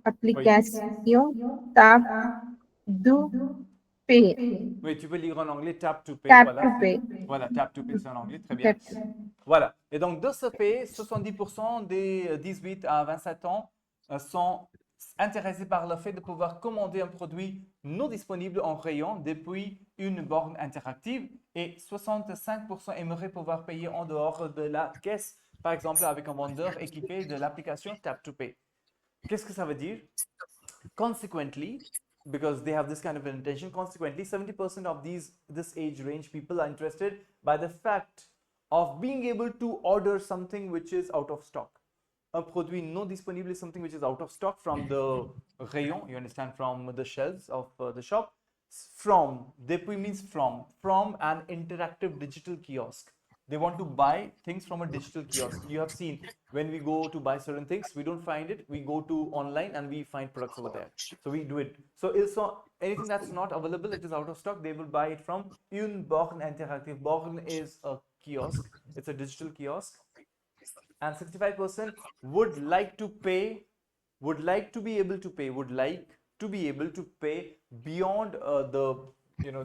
l'application Tap to Pay. Oui, tu peux lire en anglais Tap to Pay. Tap Voilà, to Pay. voilà, Tap to Pay, c'est en anglais, très bien. Voilà. Et donc, de ce fait, 70% des 18 à 27 ans sont intéressés par le fait de pouvoir commander un produit non disponible en rayon depuis une borne interactive et 65% aimeraient pouvoir payer en dehors de la caisse, par exemple avec un vendeur équipé de l'application Tap to Pay. Qu'est-ce que ça veut dire? Consequently, because they have this kind of an intention, consequently 70% of this age range people are interested by the fact of being able to order something which is out of stock. Un produit non disponible is something which is out of stock from the rayon, you understand, from the shelves of the shop. Depuis means from an interactive digital kiosk. They want to buy things from a digital kiosk. You have seen when we go to buy certain things, we don't find it. We go to online and we find products over there. So we do it. So anything that's not available, it is out of stock, they will buy it from une borne interactive. Borne is a kiosk. It's a digital kiosk. And 65% would like to be able to pay beyond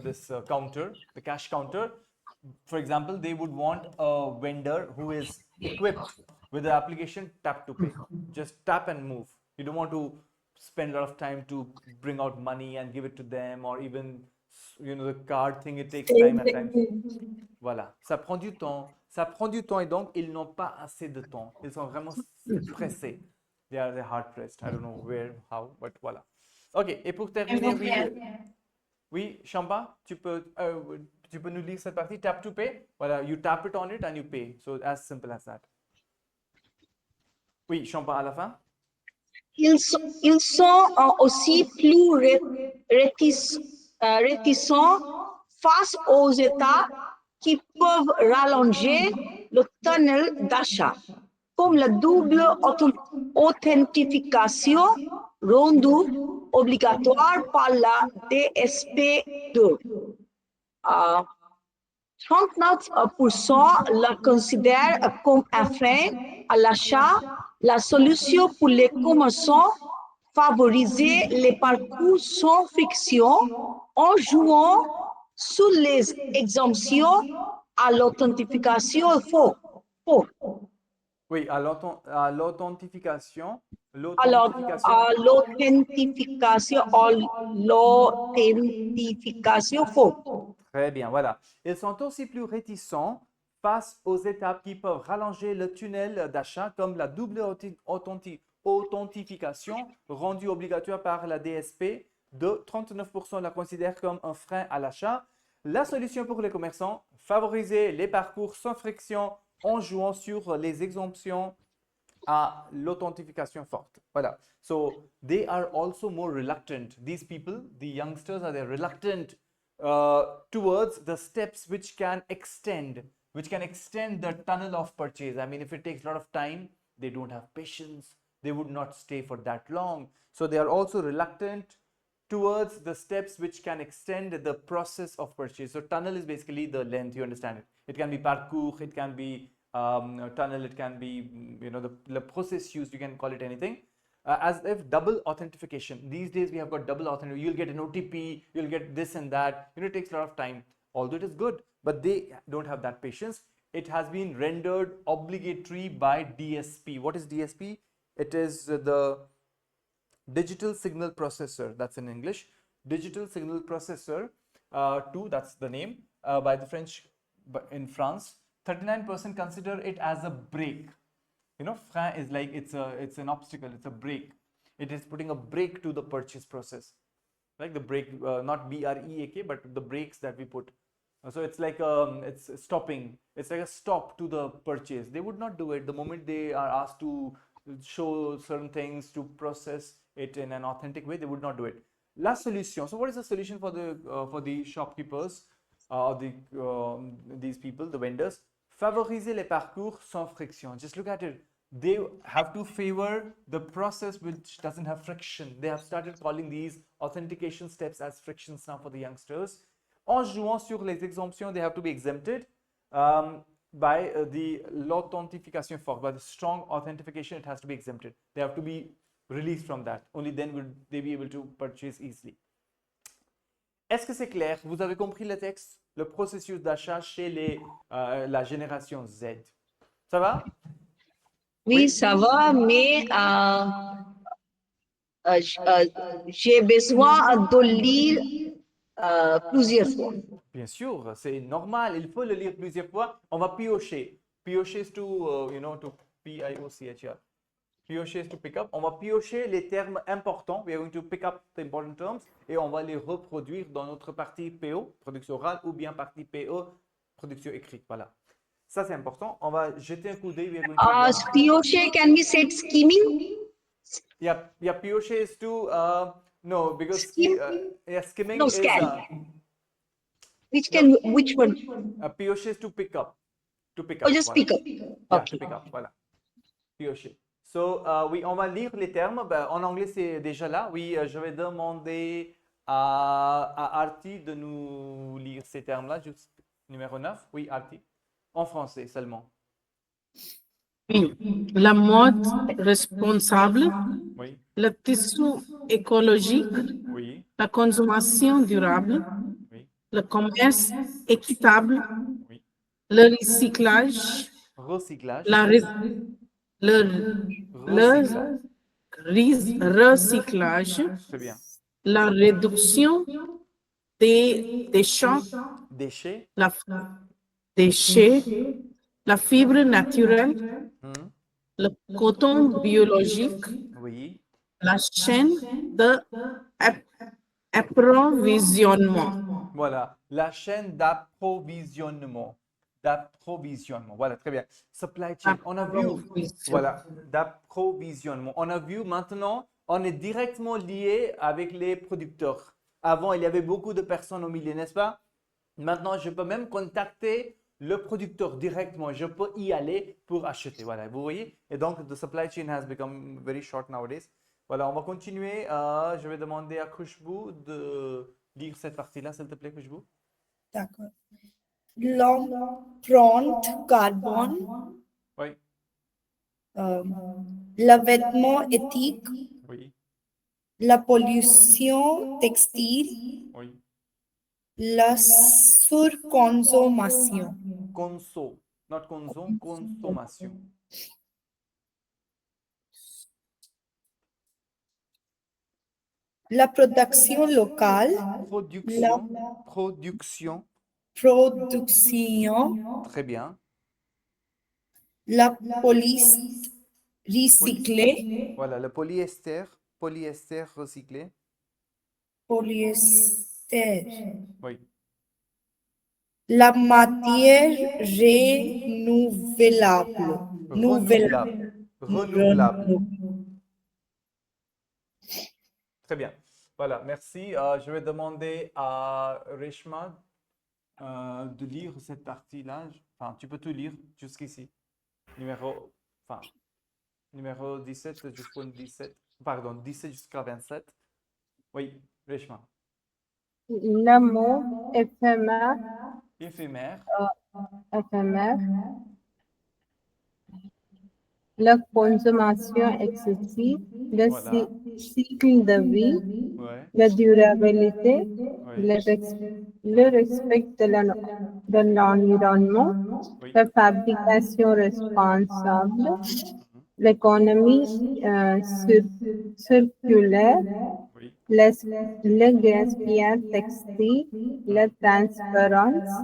this counter, the cash counter. For example, they would want a vendor who is equipped with the application Tap to Pay. Just tap and move. You don't want to spend a lot of time to bring out money and give it to them, or even the card thing, it takes time at times. Voilà, ça prend du temps et donc ils n'ont pas assez de temps. Ils sont vraiment pressés. They're hard pressed. I don't know where, how, but voilà. Ok, et pour terminer, oui, Shamba, tu peux nous lire cette partie, Tap to Pay. Voilà, you tap it on it and you pay. So as simple as that. Oui, Shamba, à la fin. Ils sont aussi plus réticents face aux États qui peuvent rallonger le tunnel d'achat, comme la double authentification rendue obligatoire par la DSP2. 39% la considèrent comme un frein à l'achat. La solution pour les commerçants, favoriser les parcours sans friction en jouant sur les exemptions à l'authentification faux. Oui, à l'authentification. À l'authentification faux. Très bien, voilà. Ils sont aussi plus réticents face aux étapes qui peuvent rallonger le tunnel d'achat, comme la double authentification rendue obligatoire par la DSP. De 39% la considèrent comme un frein à l'achat. La solution pour les commerçants, favoriser les parcours sans friction en jouant sur les exemptions à l'authentification forte. Voilà. So they are also more reluctant. These people, the youngsters, are they reluctant towards the steps which can extend the tunnel of purchase. I mean, if it takes a lot of time, they don't have patience, they would not stay for that long. So they are also reluctant towards the steps which can extend the process of purchase. So tunnel is basically the length, you understand it. It can be parcours, it can be tunnel, it can be, the process used, you can call it anything. As if double authentication. These days we have got double authentication. You'll get an OTP, you'll get this and that. It takes a lot of time. Although it is good, but they don't have that patience. It has been rendered obligatory by DSP. What is DSP? It is the digital signal processor. That's in English. Digital signal processor 2. That's the name by the French in France. 39% consider it as a brake. Frein is like it's an obstacle, it's a brake. It is putting a brake to the purchase process, like the brake, not BREAK, but the brakes that we put. So it's like it's stopping. It's like a stop to the purchase. They would not do it the moment they are asked to show certain things, to process it in an authentic way. They would not do it. La solution. So what is the solution for the shopkeepers, these people, the vendors? Favoriser les parcours sans friction. Just look at it. They have to favor the process which doesn't have friction. They have started calling these authentication steps as frictions now for the youngsters. En jouant sur les exemptions, they have to be exempted by l'authentification forte. By the strong authentication, it has to be exempted. They have to be released from that. Only then will they be able to purchase easily. Est-ce que c'est clair? Vous avez compris le texte? Le processus d'achat chez la génération Z. Ça va? Oui, ça va, mais j'ai besoin de lire plusieurs fois. Bien sûr, c'est normal. Il faut le lire plusieurs fois. On va piocher. Piocher is to, to P-I-O-C-H-R. Piocher is to pick up. On va piocher les termes importants. We are going to pick up the important terms et on va les reproduire dans notre partie PO, production orale, ou bien partie PO, production écrite. Voilà. Ça, c'est important. On va jeter un coup d'œil. We are going to Piocher can be said skimming? Yeah, piocher is to, no, because skimming No, is, scan. Which one? piocher is to pick up. To pick Oh, up. just voilà. pick up. Yeah, Okay. to pick up, voilà. Piocher. So, oui, on va lire les termes. En anglais, c'est déjà là. Oui, je vais demander à Arti de nous lire ces termes-là, juste numéro 9. Oui, Arti. En français seulement. Oui. La mode responsable, Oui, le tissu écologique, oui, la consommation durable, oui, le commerce équitable, oui. le recyclage, Recyclage. le Recyclage. recyclage, Très bien. la réduction des Déchets. déchets, la fibre naturelle, Hmm. le coton biologique, Oui. la chaîne d'approvisionnement. Voilà, la chaîne d'approvisionnement. D'approvisionnement. Voilà, très bien. Supply chain. On a vu, voilà, d'approvisionnement. On a vu maintenant, on est directement lié avec les producteurs. Avant, il y avait beaucoup de personnes au milieu, n'est-ce pas? Maintenant, je peux même contacter le producteur directement. Je peux y aller pour acheter. Voilà, vous voyez? Et donc, the supply chain has become very short nowadays. Voilà, on va continuer. Je vais demander à Khushbou de lire cette partie-là, s'il te plaît, Khushbou. D'accord. L'empreinte carbone, Oui, le vêtement éthique, oui, la pollution textile, oui. la surconsommation. Conso, not consom, consommation. La production locale, Production, production. production, Très bien. la police recyclée, Voilà, le polyester, polyester recyclé. polyester, Oui, la matière renouvelable, renouvelable. Renouvelable. Très bien. Voilà, merci. Je vais demander à Reshma de lire cette partie-là. Enfin, tu peux tout lire jusqu'ici. Numéro 17 jusqu'au 17. Pardon, 17 jusqu'à 27. Oui, Reshma. Le mot éphémère, Éphémère. éphémère, la consommation excessive, le Voilà. cycle de vie, Ouais, la durabilité, oui, le respect de l'environnement, oui. la fabrication responsable, Mhm, l'économie circulaire, oui. le, le gaspillage textile, la transparence,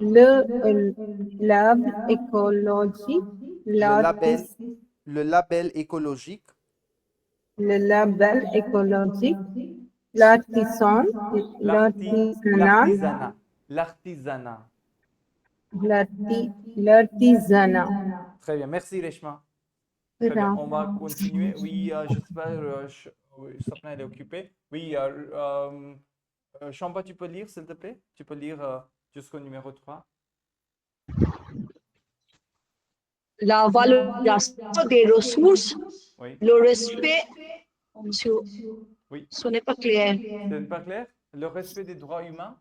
Mhm. le label écologique, Le label, le label écologique. le label écologique, l'artisan, l'artisanat, L'artisanat. L'artisanat. l'artisanat. Très bien, merci Reshma. Très bien, on va continuer. Oui, je sais pas, oui, Sapna, elle est occupée. Oui, Shamba, tu peux lire, s'il te plaît? Tu peux lire jusqu'au numéro 3. La valorisation des ressources, Oui, le respect, monsieur, oui. ce n'est pas clair. C'est pas clair? Le respect des droits humains?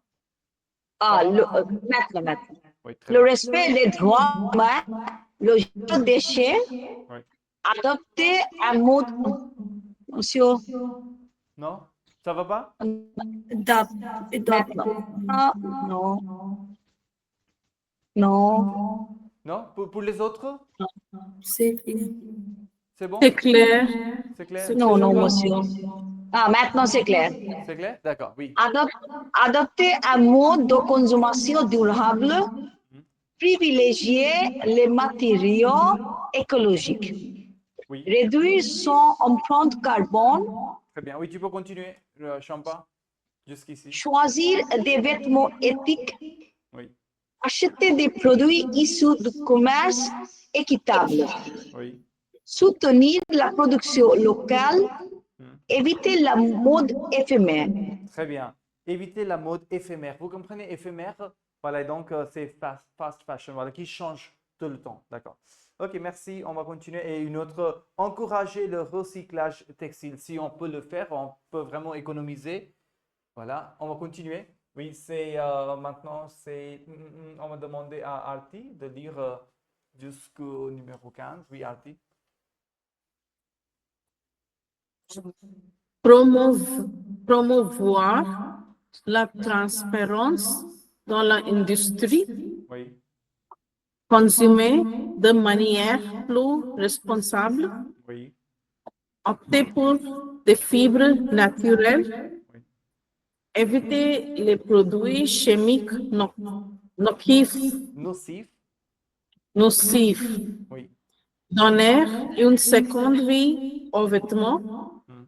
Ça Ah, va maintenant? maintenant. Oui, très Le bien. respect des droits humains, le jeu des déchets, Oui. adopter un mode, monsieur, Non? Ça va pas? maintenant. Ah, non, non, Non? Pour les autres? C'est C'est bon? C'est clair. C'est clair? C'est non, clair. non, Shamba? monsieur. Ah, maintenant c'est clair. C'est clair? D'accord, oui. Adopter un mode de consommation durable, Mhm. privilégier les matériaux écologiques, Oui, réduire son empreinte carbone, très bien. Oui, tu peux continuer, Shamba, jusqu'ici. choisir des vêtements éthiques, Oui, acheter des produits issus du commerce équitable, oui. soutenir la production locale, Mhm. éviter la mode éphémère. Très bien. Éviter la mode éphémère. Vous comprenez, éphémère? Voilà, et donc c'est fast fashion, voilà, qui change tout le temps. D'accord. Ok, merci. On va continuer. Et une autre, encourager le recyclage textile. Si on peut le faire, on peut vraiment économiser. Voilà, on va continuer. Oui, c'est maintenant, on va demander à Arti de lire jusqu'au numéro 15. Oui, Arti. Promouvoir la transparence dans l'industrie, Oui, consommer de manière plus responsable, oui, opter pour des fibres naturelles, oui, éviter les produits chimiques nocifs, nocif. nocifs, Oui. donner une seconde vie aux vêtements, Hmm.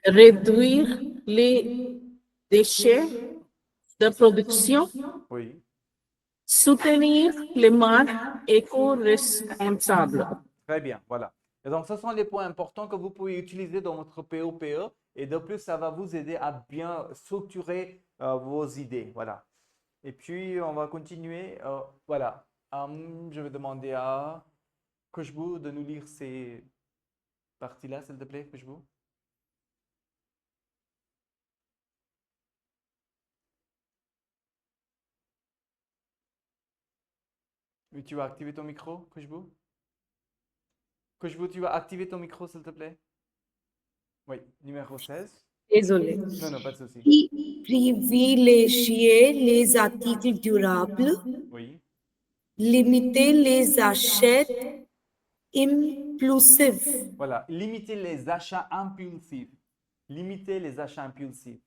réduire les déchets de production, Oui, soutenir les marques éco-responsables. très bien, voilà. Et donc, ce sont les points importants que vous pouvez utiliser dans votre POPE. Et de plus, ça va vous aider à bien structurer vos idées. Voilà. Et puis, on va continuer. Voilà. Je vais demander à Khushbu de nous lire ces parties-là, s'il te plaît, Khushbu. Oui, tu vas activer ton micro, Khushbu? Khushbu, tu vas activer ton micro, s'il te plaît? Oui, numéro 16. Désolé. Non, non, pas de souci. Privilégier les articles durables, Oui, limiter les achats impulsifs. voilà. Limiter les achats impulsifs. Limiter les achats impulsifs.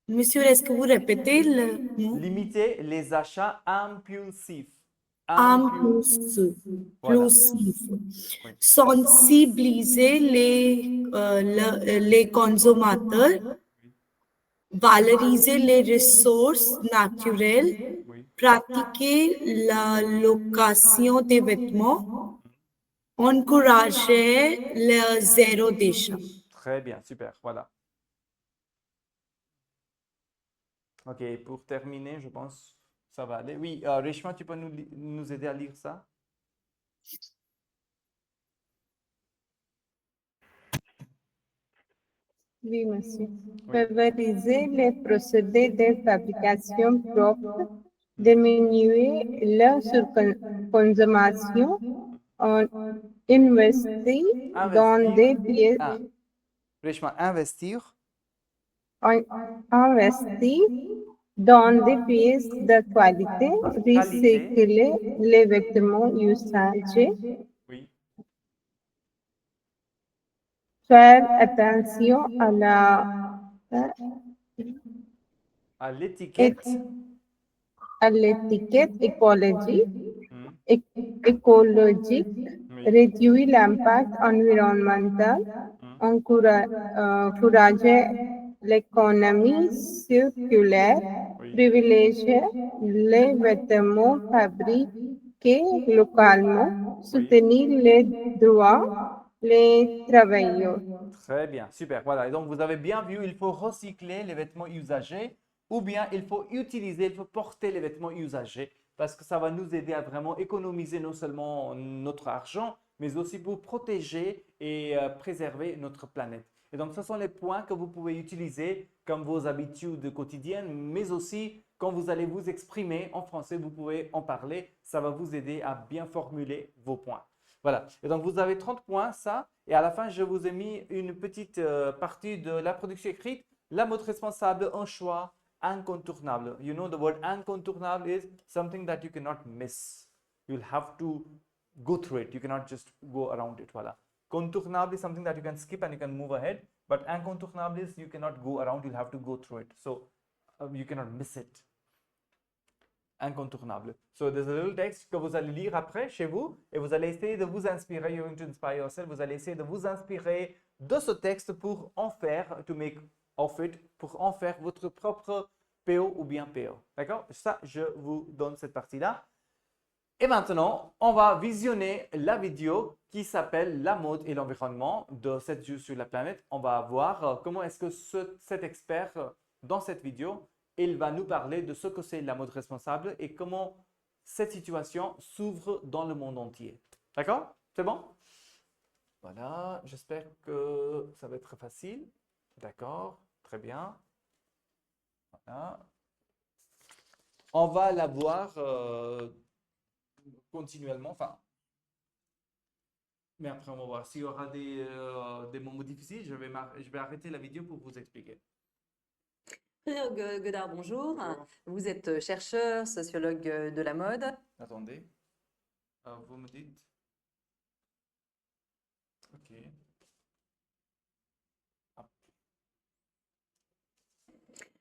Monsieur, est-ce que vous répétez le mot? Limiter les achats impulsifs. Impulsif. Voilà. Oui, Sensibiliser les consommateurs, valoriser les ressources naturelles, oui. pratiquer la location des vêtements, encourager le zéro déchet. Très bien, super. Voilà. Ok, pour terminer, je pense ça va aller. Oui, Reshma, tu peux nous aider à lire ça? Oui, monsieur. Oui. Favoriser les procédés de fabrication propres, diminuer la surconsommation, en investir dans des pièces, Ah, Reshma, investir. en- investir dans des pièces de qualité, Qualité. recycler les vêtements usagés, Oui. faire attention À l'étiquette. à l'étiquette écologique, Hmm, écologique, Oui. réduire l'impact environnemental, Hmm, encourager l'économie circulaire, Oui. privilégier les vêtements fabriqués localement, Oui. soutenir les droits des travailleurs. Très bien, super. Voilà. Et donc, vous avez bien vu, il faut recycler les vêtements usagés ou bien il faut utiliser, il faut porter les vêtements usagés parce que ça va nous aider à vraiment économiser non seulement notre argent, mais aussi pour protéger et préserver notre planète. Et donc, ce sont les points que vous pouvez utiliser comme vos habitudes quotidiennes, mais aussi quand vous allez vous exprimer en français, vous pouvez en parler. Ça va vous aider à bien formuler vos points. Voilà. Et donc, vous avez 30 points, ça. Et à la fin, je vous ai mis une petite partie de la production écrite. La mode responsable, un choix incontournable. You know, the word incontournable is something that you cannot miss. You'll have to go through it. You cannot just go around it. Voilà. Contournable is something that you can skip and you can move ahead. But incontournable is you cannot go around. You'll have to go through it. So you cannot miss it. Incontournable. So there's a little text que vous allez lire après chez vous et vous allez essayer de vous inspirer. You're going to inspire yourself. Vous allez essayer de vous inspirer de ce texte pour en faire, to make of it, pour en faire votre propre PO ou bien PO. D'accord? Ça, je vous donne cette partie-là. Et maintenant, on va visionner la vidéo qui s'appelle La mode et l'environnement de 7 jours sur la planète. On va voir comment est-ce que cet expert, dans cette vidéo, il va nous parler de ce que c'est la mode responsable et comment cette situation s'ouvre dans le monde entier. D'accord? C'est bon? Voilà, j'espère que ça va être très facile. D'accord, très bien. Voilà. On va la voir continuellement, enfin, mais après on va voir s'il y aura des moments difficiles, je vais arrêter la vidéo pour vous expliquer. Frédéric Godard, bonjour. Vous êtes chercheur, sociologue de la mode. Attendez, vous me dites. Ok.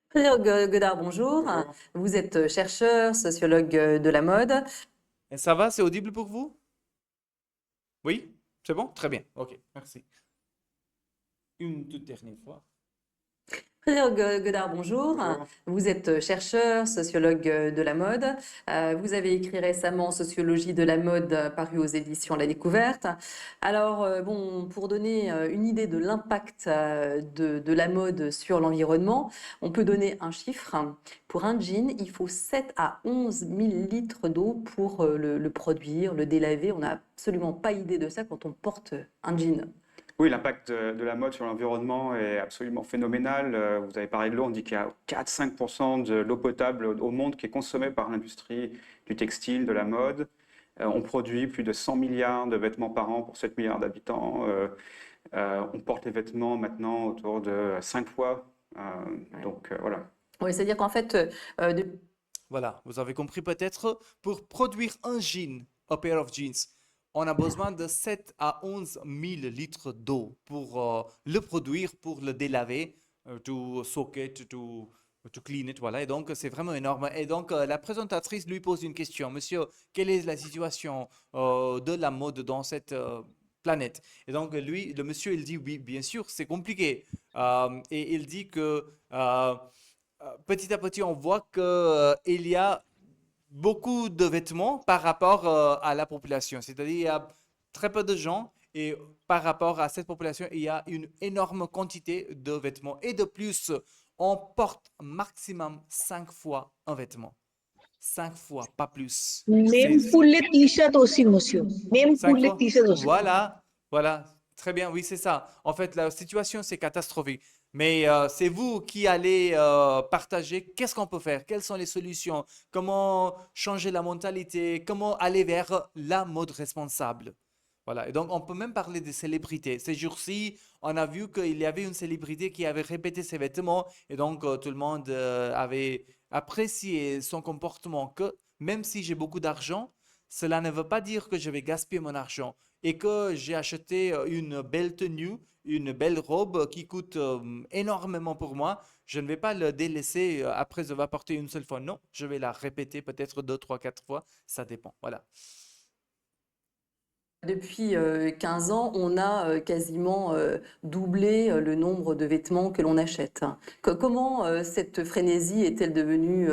Frédéric Godard, bonjour. Vous êtes chercheur, sociologue de la mode. Et ça va, c'est audible pour vous? Oui? C'est bon? Très bien, ok, merci. Une toute dernière fois. Frédéric Godard, bonjour. Vous êtes chercheur, sociologue de la mode. Vous avez écrit récemment Sociologie de la mode, paru aux éditions La Découverte. Alors, bon, pour donner une idée de l'impact de la mode sur l'environnement, on peut donner un chiffre. Pour un jean, il faut 7 à 11 000 litres d'eau pour le produire, le délaver. On n'a absolument pas idée de ça quand on porte un jean. Oui, l'impact de la mode sur l'environnement est absolument phénoménal. Vous avez parlé de l'eau, on dit qu'il y a 4-5% de l'eau potable au monde qui est consommée par l'industrie du textile, de la mode. On produit plus de 100 milliards de vêtements par an pour 7 milliards d'habitants. On porte les vêtements maintenant autour de 5 fois. Donc voilà. Oui, c'est-à-dire qu'en fait, Voilà, vous avez compris peut-être, pour produire un jean, a pair of jeans, on a besoin de 7 à 11 000 litres d'eau pour le produire, pour le délaver, to soak it, to clean it, voilà. Et donc, c'est vraiment énorme. Et donc, la présentatrice lui pose une question. Monsieur, quelle est la situation de la mode dans cette planète? Et donc, lui, le monsieur, il dit, oui, bien sûr, c'est compliqué. Et il dit que petit à petit, on voit qu'il y a beaucoup de vêtements par rapport à la population. C'est-à-dire il y a très peu de gens et par rapport à cette population, il y a une énorme quantité de vêtements. Et de plus, on porte maximum 5 fois un vêtement. 5 fois, pas plus. Même pour les t-shirts aussi, monsieur. Même pour 5 les fois. t-shirts aussi. Voilà, très bien, oui, c'est ça. En fait, la situation, c'est catastrophique. Mais c'est vous qui allez partager qu'est-ce qu'on peut faire, quelles sont les solutions, comment changer la mentalité, comment aller vers la mode responsable. Voilà, et donc on peut même parler des célébrités. Ces jours-ci, on a vu qu'il y avait une célébrité qui avait répété ses vêtements et donc tout le monde avait apprécié son comportement. Que même si j'ai beaucoup d'argent, cela ne veut pas dire que je vais gaspiller mon argent et que j'ai acheté une belle tenue, une belle robe qui coûte énormément pour moi. Je ne vais pas le délaisser après avoir porté une seule fois. Non, je vais la répéter peut-être 2, 3, 4 fois. Ça dépend. Voilà. Depuis 15 ans, on a quasiment doublé le nombre de vêtements que l'on achète. Comment cette frénésie est-elle devenue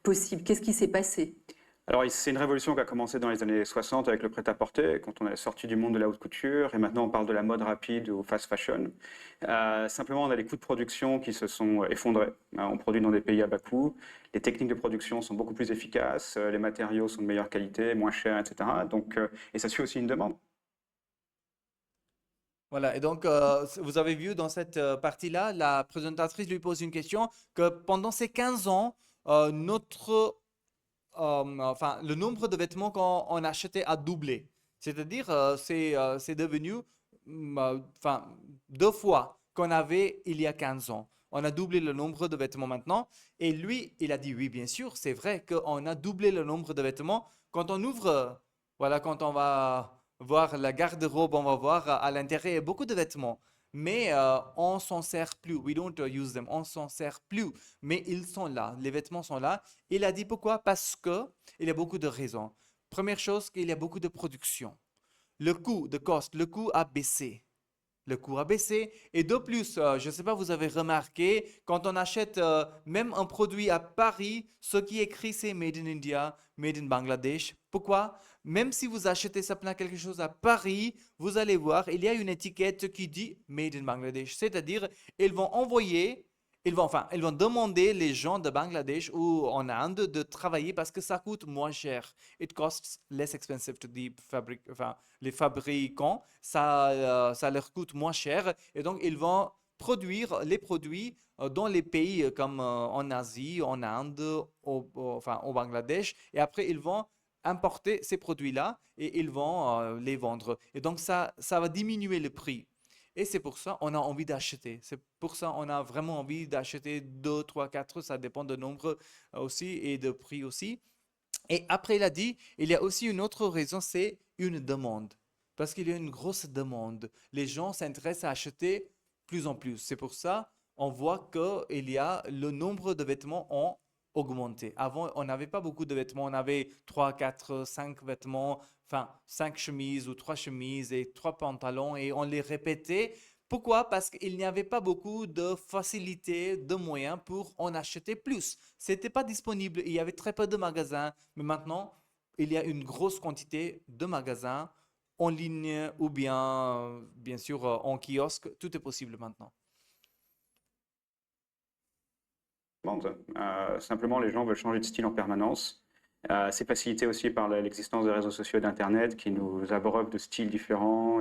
possible? Qu'est-ce qui s'est passé? Alors, c'est une révolution qui a commencé dans les années 60 avec le prêt-à-porter, quand on est sorti du monde de la haute couture, et maintenant on parle de la mode rapide ou fast fashion. Simplement, on a les coûts de production qui se sont effondrés. On produit dans des pays à bas coût, les techniques de production sont beaucoup plus efficaces, les matériaux sont de meilleure qualité, moins chers, etc. Donc, et ça suit aussi une demande. Voilà, et donc vous avez vu dans cette partie-là, la présentatrice lui pose une question que pendant ces 15 ans, enfin, le nombre de vêtements qu'on achetait a doublé. C'est-à-dire, c'est devenu enfin, 2 fois qu'on avait il y a 15 ans. On a doublé le nombre de vêtements maintenant. Et lui, il a dit, oui, bien sûr, c'est vrai qu'on a doublé le nombre de vêtements. Quand on ouvre, voilà, quand on va voir la garde-robe, on va voir à l'intérieur beaucoup de vêtements. Mais on s'en sert plus. We don't use them. On s'en sert plus. Mais ils sont là. Les vêtements sont là. Il a dit pourquoi? Parce que il y a beaucoup de raisons. Première chose, qu'il y a beaucoup de production. Le coût a baissé. Le coût a baissé. Et de plus, je ne sais pas, vous avez remarqué, quand on achète même un produit à Paris, ce qui est écrit, c'est Made in India, Made in Bangladesh. Pourquoi? Même si vous achetez simplement quelque chose à Paris, vous allez voir, il y a une étiquette qui dit Made in Bangladesh. C'est-à-dire, ils vont envoyer, ils vont demander les gens de Bangladesh ou en Inde de travailler parce que ça coûte moins cher. It costs less expensive to the les fabricants, ça leur coûte moins cher et donc ils vont produire les produits dans les pays comme en Asie, en Inde, au Bangladesh et après ils vont importer ces produits-là et ils vont les vendre. Et donc ça va diminuer le prix. Et c'est pour ça qu'on a envie d'acheter. C'est pour ça qu'on a vraiment envie d'acheter 2, 3, 4, ça dépend de nombre aussi et de prix aussi. Et après, il a dit, il y a aussi une autre raison, c'est une demande. Parce qu'il y a une grosse demande. Les gens s'intéressent à acheter plus en plus. C'est pour ça on voit qu'il y a le nombre de vêtements ont augmenté. Avant, on n'avait pas beaucoup de vêtements. On avait 3, 4, 5 vêtements, enfin 5 chemises ou 3 chemises et 3 pantalons et on les répétait. Pourquoi? Parce qu'il n'y avait pas beaucoup de facilité, de moyens pour en acheter plus. C'était pas disponible. Il y avait très peu de magasins. Mais maintenant, il y a une grosse quantité de magasins en ligne ou bien sûr, en kiosque. Tout est possible maintenant. Simplement, les gens veulent changer de style en permanence. C'est facilité aussi par l'existence des réseaux sociaux et d'Internet qui nous abreuvent de styles différents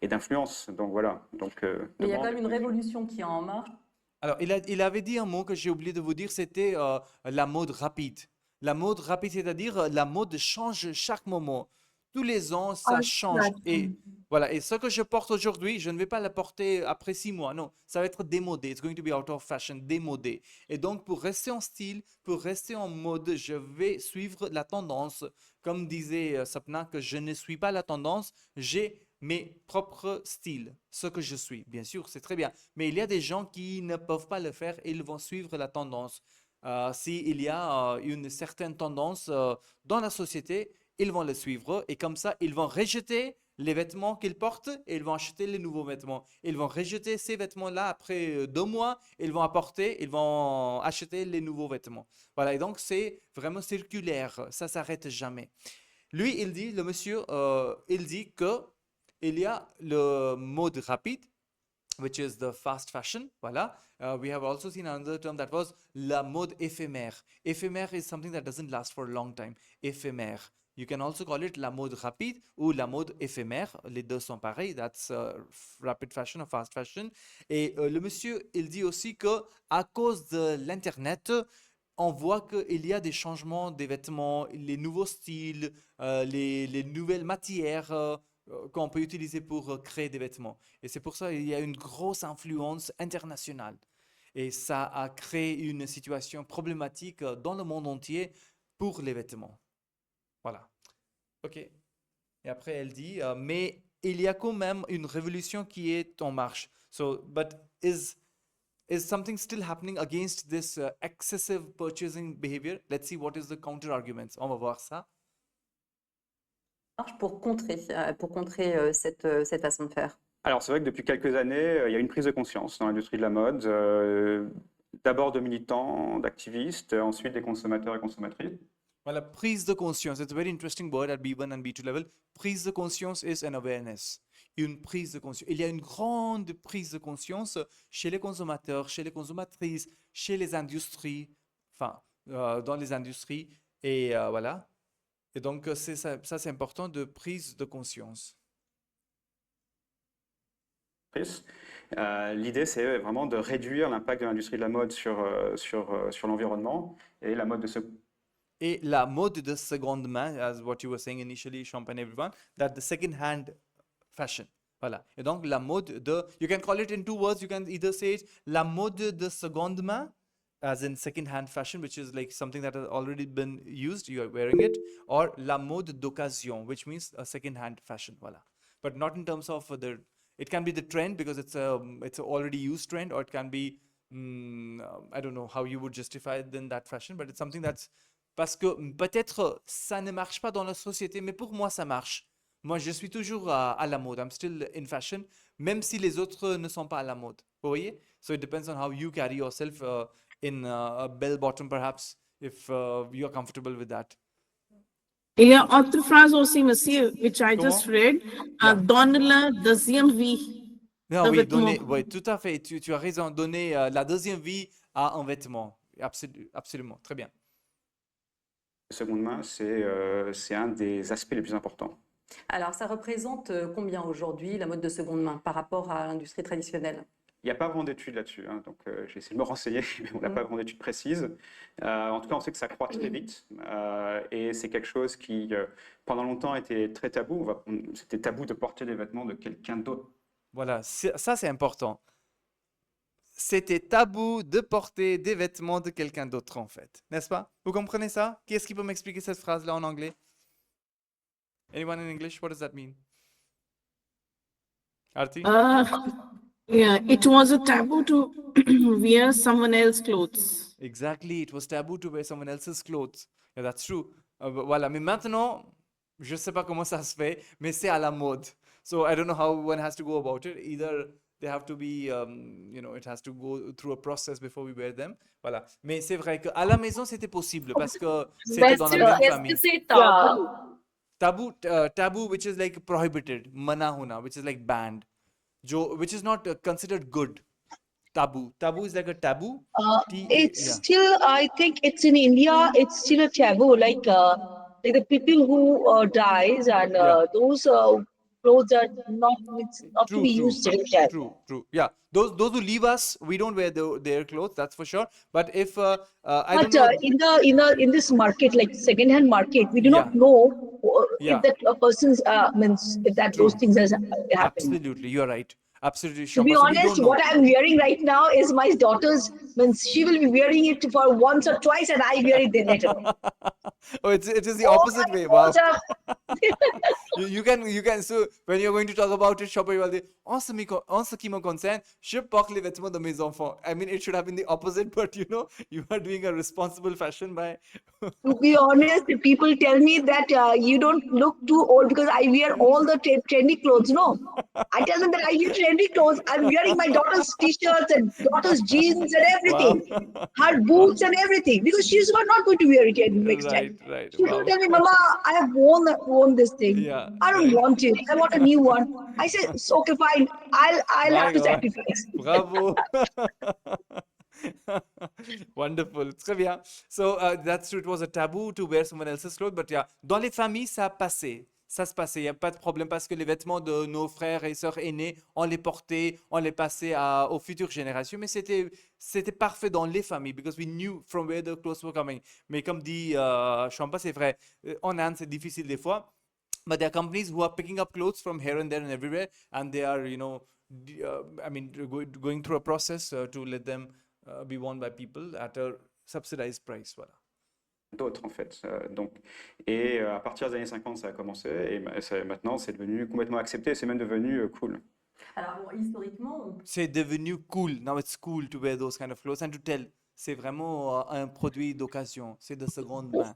et d'influences. Donc voilà. Donc, Mais il y a quand même une révolution qui est en marche. Alors, il avait dit un mot que j'ai oublié de vous dire, c'était la mode rapide. La mode rapide, c'est-à-dire la mode change chaque moment. Tous les ans, ça change. Et voilà. Et ce que je porte aujourd'hui, je ne vais pas la porter après 6 mois. Non, ça va être démodé. It's going to be out of fashion, démodé. Et donc, pour rester en style, pour rester en mode, je vais suivre la tendance. Comme disait Sapna, que je ne suis pas la tendance, j'ai mes propres styles, ce que je suis. Bien sûr, c'est très bien. Mais il y a des gens qui ne peuvent pas le faire et ils vont suivre la tendance. S'il y a une certaine tendance dans la société, ils vont le suivre et comme ça, ils vont rejeter les vêtements qu'ils portent et ils vont acheter les nouveaux vêtements. Ils vont rejeter ces vêtements-là après 2 mois, ils vont acheter les nouveaux vêtements. Voilà, et donc c'est vraiment circulaire, ça s'arrête jamais. Lui, il dit, le monsieur, il dit que il y a le mode rapide which is the fast fashion. Voilà. We have also seen another term that was la mode éphémère. Éphémère is something that doesn't last for a long time. Éphémère. You can also call it la mode rapide ou la mode éphémère. Les deux sont pareils. That's rapid fashion or fast fashion. Et le monsieur, il dit aussi que à cause de l'Internet, on voit qu'il y a des changements des vêtements, les nouveaux styles, les nouvelles matières qu'on peut utiliser pour créer des vêtements. Et c'est pour ça qu'il y a une grosse influence internationale. Et ça a créé une situation problématique dans le monde entier pour les vêtements. Voilà. OK. Et après, elle dit, mais il y a quand même une révolution qui est en marche. So, but is something still happening against this excessive purchasing behavior? Let's see what is the counter arguments. On va voir ça. Pour contrer cette façon de faire? Alors, c'est vrai que depuis quelques années, il y a une prise de conscience dans l'industrie de la mode, d'abord de militants, d'activistes, ensuite des consommateurs et consommatrices. Voilà, prise de conscience. It's a very interesting word at B1 and B2 level. Prise de conscience is an awareness. Une prise de conscience. Il y a une grande prise de conscience chez les consommateurs, chez les consommatrices, chez les industries, enfin, dans les industries. Et voilà. Et donc, ça c'est important de prise de conscience. L'idée, c'est vraiment de réduire l'impact de l'industrie de la mode sur l'environnement et la mode de Et la mode de seconde main, as what you were saying initially, Champagne everyone, that the second-hand fashion. Voilà. Et donc, la mode de, you can call it in two words, you can either say it, la mode de seconde main, as in second-hand fashion, which is like something that has already been used, you are wearing it, or la mode d'occasion, which means a second-hand fashion. Voilà. But not in terms of it can be the trend because it's an already used trend, or it can be, I don't know how you would justify it in that fashion, but it's something that's, parce que peut-être ça ne marche pas dans la société, mais pour moi ça marche. Moi je suis toujours à la mode. I'm still in fashion, même si les autres ne sont pas à la mode. Vous voyez? So it depends on how you carry yourself in a bell bottom perhaps, if you are comfortable with that. Il y a autre phrase aussi, monsieur, which I just read. Yeah. Donne la deuxième vie. Non, Un oui, vêtement. oui, tout à fait. Tu as raison. Donner la deuxième vie à un vêtement. Absolument. Très bien. seconde main, c'est un des aspects les plus importants. Alors, ça représente combien aujourd'hui la mode de seconde main par rapport à l'industrie traditionnelle? Il n'y a pas vraiment d'études là-dessus, hein, donc j'ai essayé de me renseigner, mais on n'a pas vraiment d'études précises. En tout cas, on sait que ça croît très vite et c'est quelque chose qui, pendant longtemps, était très tabou. C'était tabou de porter des vêtements de quelqu'un d'autre. Voilà, ça c'est important. C'était tabou de porter des vêtements de quelqu'un d'autre en fait, n'est-ce pas? Vous comprenez ça? Qui est-ce qui peut m'expliquer cette phrase-là en anglais? Anyone in English? What does that mean? Arti? Yeah, it was a taboo to wear someone else's clothes. Exactly, it was taboo to wear someone else's clothes. Yeah, that's true. Voilà, mais maintenant, je ne sais pas comment ça se fait, mais c'est à la mode. So I don't know how one has to go about it. Either they have to be, it has to go through a process before we wear them. Voilà. Mais c'est vrai qu'à la maison, c'était possible parce que c'était dans la même Est-ce famille. que c'est tabou? Taboo, which is like prohibited, mana hona, which is like banned, which is not considered good. Taboo is like a taboo. It's still, I think it's in India, it's still a taboo, like the people who dies and those clothes are not to be used anymore. True. Yeah, those who leave us, we don't wear their clothes, that's for sure. But if I But don't know, in this market, like second-hand market, we do not know if that a person's means if that those things has happened. absolutely, you're right. Absolutely, To be Shobha. So we don't honest, know. what I'm wearing right now is my daughter's. Means she will be wearing it for once or twice, and I wear it then later. Oh, it is the opposite way. Wow. Clothes are- You can. So when you're going to talk about it, Shobha, you will say, en ce qui me concerne, je porte les vêtements de mes enfants. I mean, it should have been the opposite, but you are doing a responsible fashion by. To be honest, people tell me that you don't look too old because I wear all the trendy clothes. No, I tell them that I wear trendy clothes. I'm wearing my daughter's t-shirts and daughter's jeans and everything, Wow. her boots and everything, because she's not going to wear it yet next time. Right. She will Wow. tell me, Mama, I have worn this thing. Yeah, I don't right. want it. I want a new one. I said, it's okay, fine. I'll My have to God. sacrifice. Bravo. Wonderful. Très bien. So that's true. It was a taboo to wear someone else's clothes, but yeah, dans les familles, ça passait. Ça se passait. Il n'y a pas de problème parce que les vêtements de nos frères et sœurs aînés, on les portait, on les passait aux futures générations. Mais c'était parfait dans les familles because we knew from where the clothes were coming. Mais comme dit Champa, c'est vrai. En Inde, c'est difficile des fois. But there are companies who are picking up clothes from here and there and everywhere, and they are, going through a process to let them be worn by people at a subsidized price. Voilà. D'autres en fait. À partir des années 50, ça a commencé et maintenant c'est devenu complètement accepté, c'est même devenu cool. Alors, bon, historiquement, C'est devenu cool. Now it's cool to wear those kind of clothes and to tell. C'est vraiment un produit d'occasion. C'est de seconde main.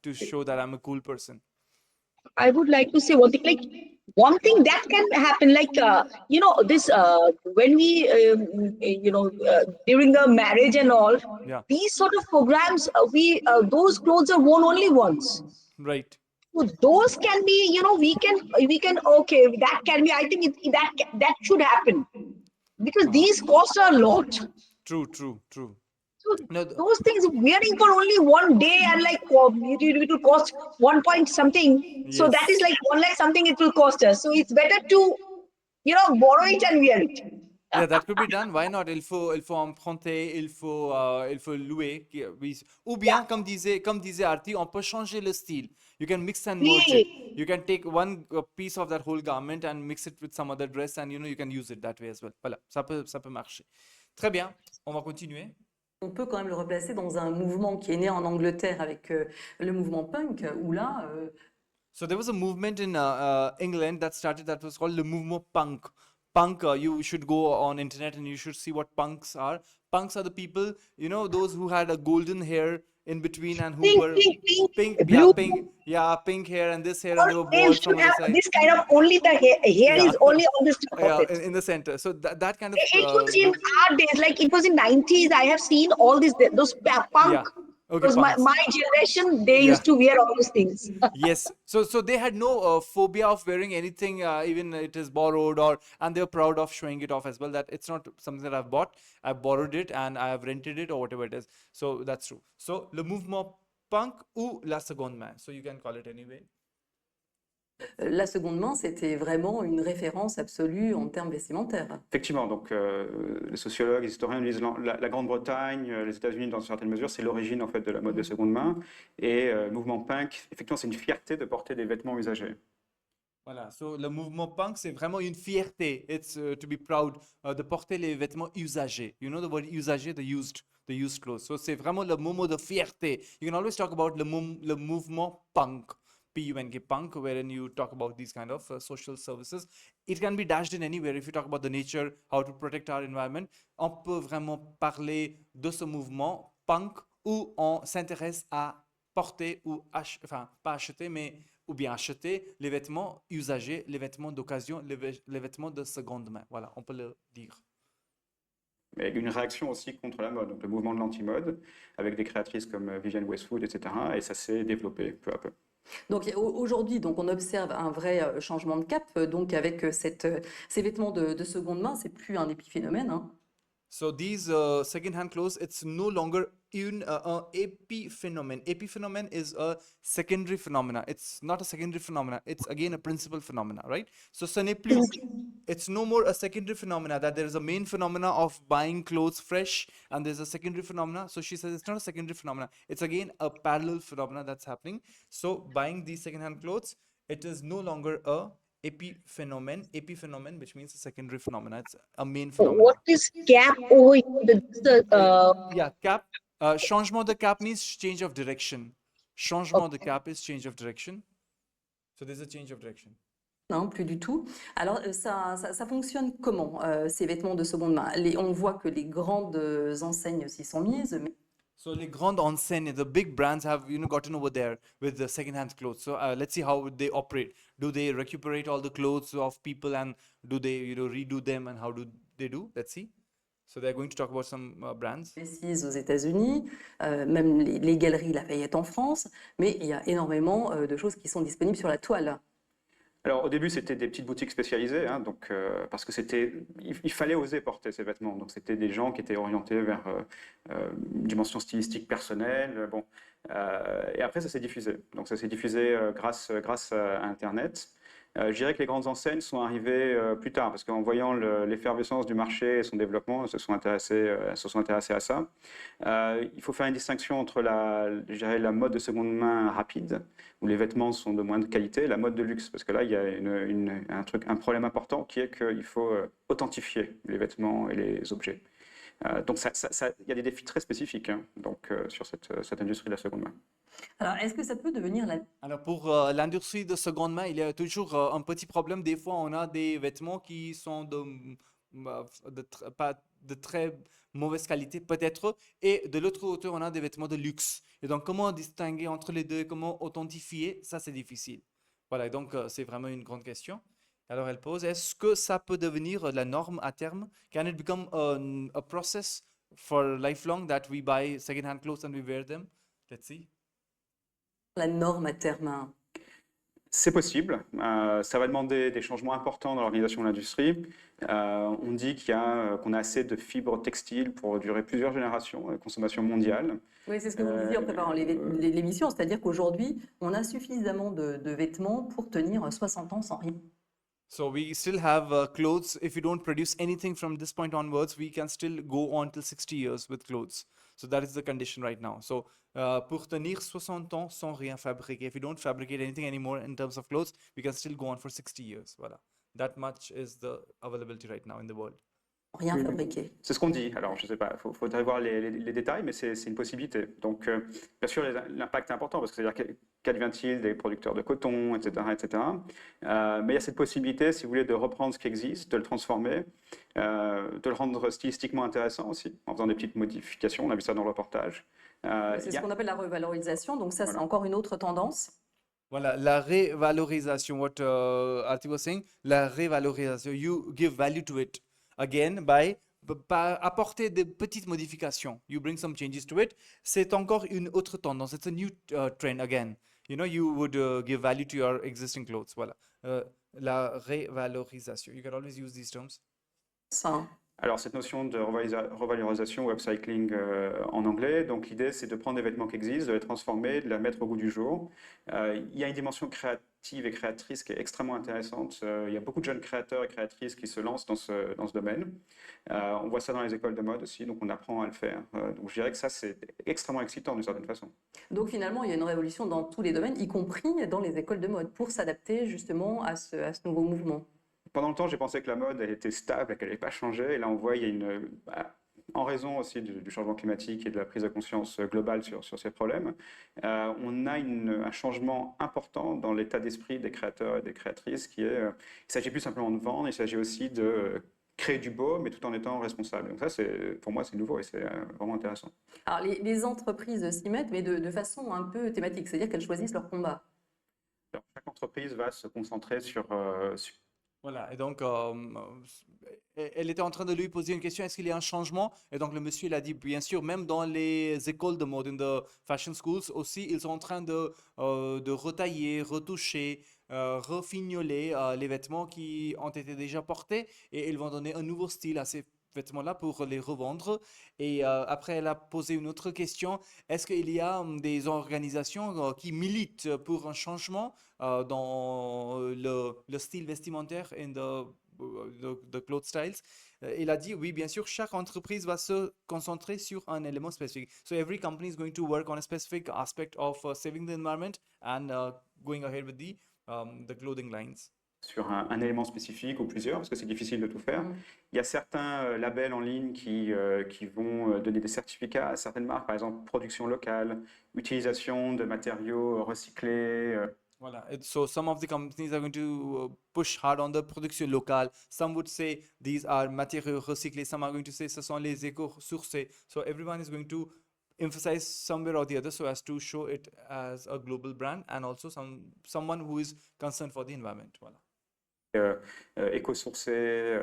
To show that I'm a cool person. I would like to say one thing, like one thing that can happen, like this when we during the marriage and all, Yeah. these sort of programs, we those clothes are worn only once. Right. So those can be, we can okay, that can be. I think that should happen because these cost a lot. True. So No, those things wearing for only one day and like it will cost 1 point something. So that is Yes. like 1 lakh something it will cost us. So it's better to borrow it and wear it. Yeah, that could be done. Why not? Il faut emprunter, il faut louer. Oui. Ou bien, comme disait Arti, on peut changer le style. You can mix and merge it. You can take one piece of that whole garment and mix it with some other dress, and you can use it that way as well. Voilà, ça peut marcher. Très bien. On va continuer. on peut quand même le replacer dans un mouvement qui est né en Angleterre avec le mouvement punk, où là... So there was a movement in England that started that was called the movement punk. Punk, you should go on internet and you should see what punks are. Punks are the people, those who had a golden hair in between and who were pink, blue. pink hair and this hair and they were They bald should from the have side. this kind of only the hair Yeah. is only on the top Yeah, of it. in the center. So that kind of It was in our days, like it was in 90s. I have seen all those punk. yeah. Okay, Because punks. my generation, they Yeah. used to wear all those things. Yes, so they had no phobia of wearing anything, even it is borrowed, and they were proud of showing it off as well. That it's not something that I've bought, I've borrowed it and I have rented it or whatever it is. So that's true. So le mouvement punk ou la seconde main. So you can call it anyway. La seconde main, c'était vraiment une référence absolue en termes vestimentaires. Effectivement, donc les sociologues, les historiens disent la Grande-Bretagne, les États-Unis dans une certaine mesure, c'est l'origine en fait de la mode de seconde main. Et le mouvement punk, effectivement, c'est une fierté de porter des vêtements usagés. Voilà, so le mouvement punk, c'est vraiment une fierté. It's to be proud de porter les vêtements usagés. You know the word usagé, the used clothes. So c'est vraiment le moment de fierté. You can always talk about le mouvement punk. P-U-N-K, punk, wherein you talk about these kind of social services. It can be dashed in anywhere. If you talk about the nature, how to protect our environment, on peut vraiment parler de ce mouvement punk où on s'intéresse à porter ou pas acheter, mais ou bien acheter les vêtements usagés, les vêtements d'occasion, les vêtements de seconde main. Voilà, on peut le dire. Mais une réaction aussi contre la mode, donc le mouvement de l'anti-mode, avec des créatrices comme Vivienne Westwood, etc. Et ça s'est développé peu à peu. Donc aujourd'hui, on observe un vrai changement de cap. Donc avec ces vêtements de seconde main, c'est plus un épiphénomène. Hein. So these second-hand clothes, it's no longer an epiphenomenon. Epiphenomenon is a secondary phenomena. It's not a secondary phenomena. It's again a principal phenomena, right? So ce n'est plus. It's no more a secondary phenomena that there is a main phenomena of buying clothes fresh and there's a secondary phenomena. So she says it's not a secondary phenomena. It's again a parallel phenomena that's happening. So buying these second-hand clothes, it is no longer a epiphenomenon, which means a secondary phenomena. It's a main phenomenon. What is cap over Yeah, cap. Changement de cap means change of direction. Changement de cap is change of direction. So there's a change of direction. Non, plus du tout. Alors, ça fonctionne comment, ces vêtements de seconde main? On voit que les grandes enseignes s'y sont mises. Mais... So the grandes enseignes, the big brands have gotten over there with the second-hand clothes. So let's see how they operate. Do they recuperate all the clothes of people and do they redo them and how do they do? Let's see. So they're going to talk about some brands. Précise aux États-Unis, même les galeries Lafayette en France, mais il y a énormément de choses qui sont disponibles sur la toile. Alors au début c'était des petites boutiques spécialisées, hein, donc, parce que il fallait oser porter ces vêtements. Donc c'était des gens qui étaient orientés vers une dimension stylistique personnelle. Bon. Et après ça s'est diffusé. Donc ça s'est diffusé grâce à Internet. Je dirais que les grandes enseignes sont arrivées plus tard, parce qu'en voyant l'effervescence du marché et son développement, elles se sont intéressées à ça. Il faut faire une distinction entre je dirais, la mode de seconde main rapide, où les vêtements sont de moindre qualité, et la mode de luxe, parce que là, il y a un problème important qui est qu'il faut authentifier les vêtements et les objets. Donc il y a des défis très spécifiques, hein, donc, sur cette industrie de la seconde main. Alors, est-ce que ça peut devenir la... Alors pour l'industrie de seconde main, il y a toujours un petit problème. Des fois, on a des vêtements qui sont pas de très mauvaise qualité, peut-être. Et de l'autre côté, on a des vêtements de luxe. Et donc, comment distinguer entre les deux, comment authentifier, ça, c'est difficile. Voilà, et donc c'est vraiment une grande question. Alors, elle pose, est-ce que ça peut devenir la norme à terme? Can it become a process for lifelong that we buy second-hand clothes and we wear them? Let's see. la norme à terme? C'est possible. Ça va demander des changements importants dans l'organisation de l'industrie. On dit qu'on a assez de fibres textiles pour durer plusieurs générations de consommation mondiale. Oui, c'est ce que vous disiez en préparant l'émission, c'est-à-dire qu'aujourd'hui, on a suffisamment de vêtements pour tenir 60 ans sans rien. So we still have clothes. If we don't produce anything from this point onwards, we can still go on till 60 years with clothes. So that is the condition right now. So pour tenir 60 ans sans rien fabriquer, if we don't fabricate anything anymore in terms of clothes, we can still go on for 60 years. Voilà. That much is the availability right now in the world. Rien fabriqué. C'est ce qu'on dit. Alors, je ne sais pas, il faudrait voir les détails, mais c'est une possibilité. Donc, bien sûr, l'impact est important, parce que c'est-à-dire qu'advient-il des producteurs de coton, etc. etc. Mais il y a cette possibilité, si vous voulez, de reprendre ce qui existe, de le transformer, de le rendre stylistiquement intéressant aussi, en faisant des petites modifications. On a vu ça dans le reportage. C'est ce qu'on appelle la revalorisation, donc ça, Voilà. c'est encore une autre tendance. Voilà, la revalorisation, what Arti was saying, la revalorisation, you give value to it again by apporter des petites modifications. You bring some changes to it. C'est encore une autre tendance. It's a new trend again. You know, you would give value to your existing clothes. Voilà. La revalorisation. You can always use these terms. Ça. Alors, cette notion de revalorisation ou upcycling en anglais, donc l'idée, c'est de prendre des vêtements qui existent, de les transformer, de les mettre au goût du jour. Il y a une dimension créative et créatrice qui est extrêmement intéressante. Il y a beaucoup de jeunes créateurs et créatrices qui se lancent dans ce domaine. On voit ça dans les écoles de mode aussi, donc on apprend à le faire. Donc je dirais que ça, c'est extrêmement excitant d'une certaine façon. Donc finalement, il y a une révolution dans tous les domaines, y compris dans les écoles de mode, pour s'adapter justement à ce nouveau mouvement. Pendant longtemps, j'ai pensé que la mode elle était stable, qu'elle n'allait pas changer. Et là, on voit qu'il y a en raison aussi du changement climatique et de la prise de conscience globale sur ces problèmes, on a un changement important dans l'état d'esprit des créateurs et des créatrices il ne s'agit plus simplement de vendre, il s'agit aussi de créer du beau, mais tout en étant responsable. Donc ça, pour moi, c'est nouveau et c'est vraiment intéressant. Alors, les entreprises s'y mettent, mais de façon un peu thématique, c'est-à-dire qu'elles choisissent leur combat. Alors, chaque entreprise va se concentrer sur Voilà, et donc elle était en train de lui poser une question, est-ce qu'il y a un changement? Et donc le monsieur, il a dit, bien sûr, même dans les écoles de mode, in the fashion schools aussi, ils sont en train de retailler, retoucher, refignoler les vêtements qui ont été déjà portés et ils vont donner un nouveau style à ces vêtements-là pour les revendre. Et après, elle a posé une autre question. Est-ce qu'il y a des organisations qui militent pour un changement dans le style vestimentaire et the clothes styles? Il a dit, oui, bien sûr, chaque entreprise va se concentrer sur un élément spécifique. So every company is going to work on a specific aspect of saving the environment and going ahead with the clothing lines. Sur un élément spécifique ou plusieurs, parce que c'est difficile de tout faire. Il y a certains labels en ligne qui vont donner des certificats à certaines marques, par exemple production locale, utilisation de matériaux recyclés. Voilà. So some of the companies are going to push hard on the production locale. Some would say these are matériaux recyclés. Some are going to say ce sont les éco-sourcés. So everyone is going to emphasize somewhere or the other so as to show it as a global brand and also someone who is concerned for the environment. Voilà. éco-sourcés,